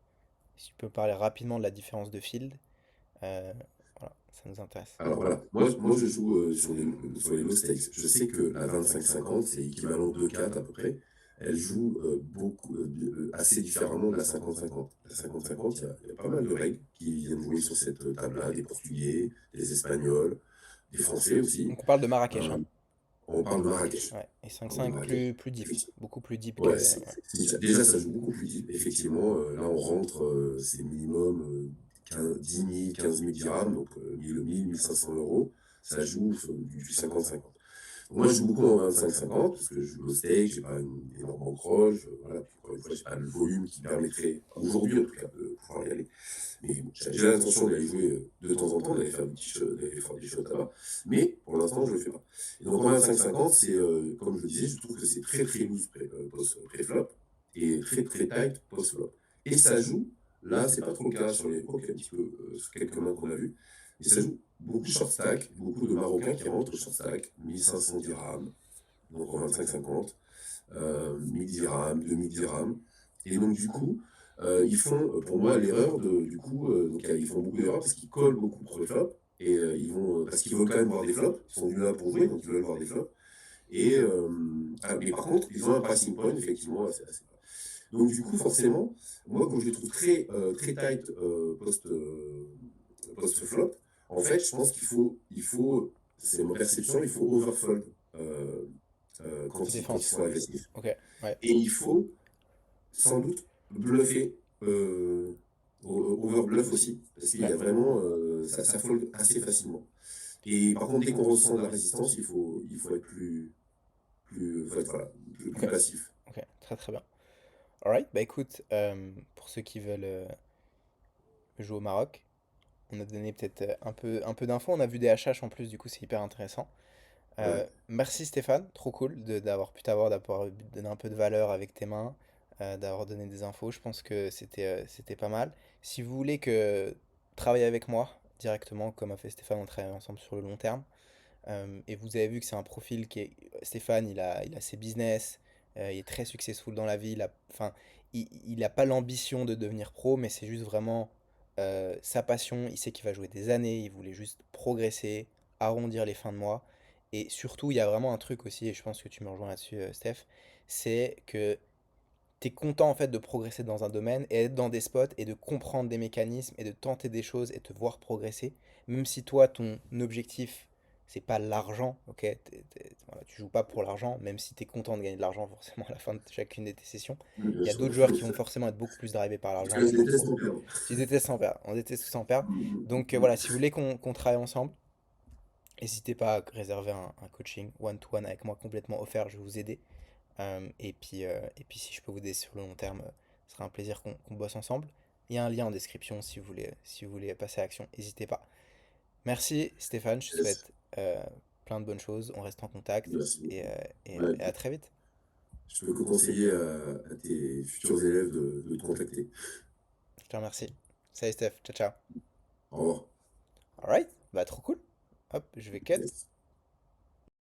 S1: Si tu peux parler rapidement de la différence de field. Euh, voilà, ça nous intéresse.
S2: Alors voilà, moi je joue sur les low stakes. Je sais que la 25-50, c'est équivalent de 4 à peu près. Elle joue assez différemment de la 50-50. La 50-50, il y a pas mal de règles qui viennent jouer sur cette table-là, des Portugais, des Espagnols, des Français aussi.
S1: Donc on parle de Marrakech,
S2: Euh,
S1: hein.
S2: on parle de Marrakech.
S1: Ouais. Et
S2: On parle de
S1: 5-5
S2: Marrakech.
S1: plus deep.
S2: Effectivement.
S1: Beaucoup plus deep que.
S2: Ouais,
S1: Ouais.
S2: déjà ça joue beaucoup plus vite. Effectivement, là on rentre, c'est minimum 10 000, 15 000 dirhams, donc 1 500 euros. Ça joue du 50-50. Moi je joue beaucoup en 25-50 parce que je joue au stake, j'ai pas une énorme ancrage, voilà. Puis, encore une fois, j'ai pas le volume qui permettrait, aujourd'hui en tout cas, de pouvoir y aller. Mais bon, j'ai l'intention d'aller jouer de temps en temps, d'aller faire des shots là-bas. Mais pour l'instant, je ne le fais pas. Et donc en 25-50, c'est, comme je le disais, je trouve que c'est très très loose pré-flop et très très tight post-flop. Et ça joue, là, c'est pas trop le cas sur les époques, un petit peu sur quelques mains qu'on a vues, mais ça joue beaucoup short stack, beaucoup de Marocains qui rentrent au short stack, 1500 dirhams, donc en 25-50, 1000 dirhams, 2000 dirhams. Et donc du coup, ils font, pour moi, l'erreur du coup, donc ils font beaucoup d'erreurs parce qu'ils collent beaucoup pour les flops, et parce qu'ils veulent quand même voir des flops, ils sont venus là pour jouer, donc ils veulent voir des flops. Et, mais par contre, ils ont un passing point, effectivement, assez bas. Donc du coup, forcément, moi, quand je les trouve très tight post-flop, en fait, je pense c'est ma perception, il faut overfold quand ils
S1: Défense.
S2: sont agressifs.
S1: Ok. Ouais.
S2: Et il faut sans doute bluffer, overbluff aussi, parce qu'il y
S1: Ouais.
S2: a vraiment, ça fold assez facilement. Et par contre, dès qu'on ressent de la résistance, il faut être voilà, plus
S1: Ok.
S2: passif.
S1: Ok. Très très bien. Alright. Bah écoute, pour ceux qui veulent jouer au Maroc, on a donné peut-être un peu d'infos. On a vu des HH en plus, du coup c'est hyper intéressant.
S2: Ouais.
S1: Merci Stéphane, trop cool d'avoir pu t'avoir, d'avoir donné un peu de valeur avec tes mains, d'avoir donné des infos. Je pense que c'était pas mal. Si vous voulez que travailler avec moi directement, comme a fait Stéphane, on travaille ensemble sur le long terme. Et vous avez vu que c'est un profil qui est... Stéphane, il a ses business, il est très successful dans la vie, enfin, il n'a pas l'ambition de devenir pro, mais c'est juste vraiment sa passion. Il sait qu'il va jouer des années, il voulait juste progresser, arrondir les fins de mois. Et surtout, il y a vraiment un truc aussi, et je pense que tu me rejoins là-dessus, Steph, c'est que tu es content en fait de progresser dans un domaine et être dans des spots et de comprendre des mécanismes et de tenter des choses et te voir progresser, même si toi, ton objectif, c'est pas l'argent, ok? Voilà, tu joues pas pour l'argent, même si tu es content de gagner de l'argent forcément à la fin de chacune de tes sessions.
S2: Bien
S1: Il y a
S2: sûr.
S1: d'autres joueurs qui vont forcément être beaucoup plus drivés par
S2: Parce
S1: l'argent
S2: que
S1: et
S2: je
S1: je
S2: déteste
S1: comprends.
S2: en perdre.
S1: Tu détestes sans perdre, on déteste sans perdre. Donc voilà, si vous voulez qu'on travaille ensemble, n'hésitez pas à réserver un coaching one-to-one avec moi complètement offert, je vais vous aider. Et puis si je peux vous aider sur le long terme, ce sera un plaisir qu'on bosse ensemble. Il y a un lien en description si vous voulez passer à l'action, n'hésitez pas. Merci Stéphane, je te
S2: Yes.
S1: souhaite plein de bonnes choses, on reste en contact
S2: Merci
S1: et,
S2: beaucoup.
S1: euh, et,
S2: Ouais,
S1: et à très vite.
S2: je peux que conseiller à tes futurs élèves de te contacter.
S1: Je te remercie. Salut Steph, ciao ciao.
S2: Au revoir.
S1: Alright, bah trop cool. Hop, je vais cut.
S2: Yes.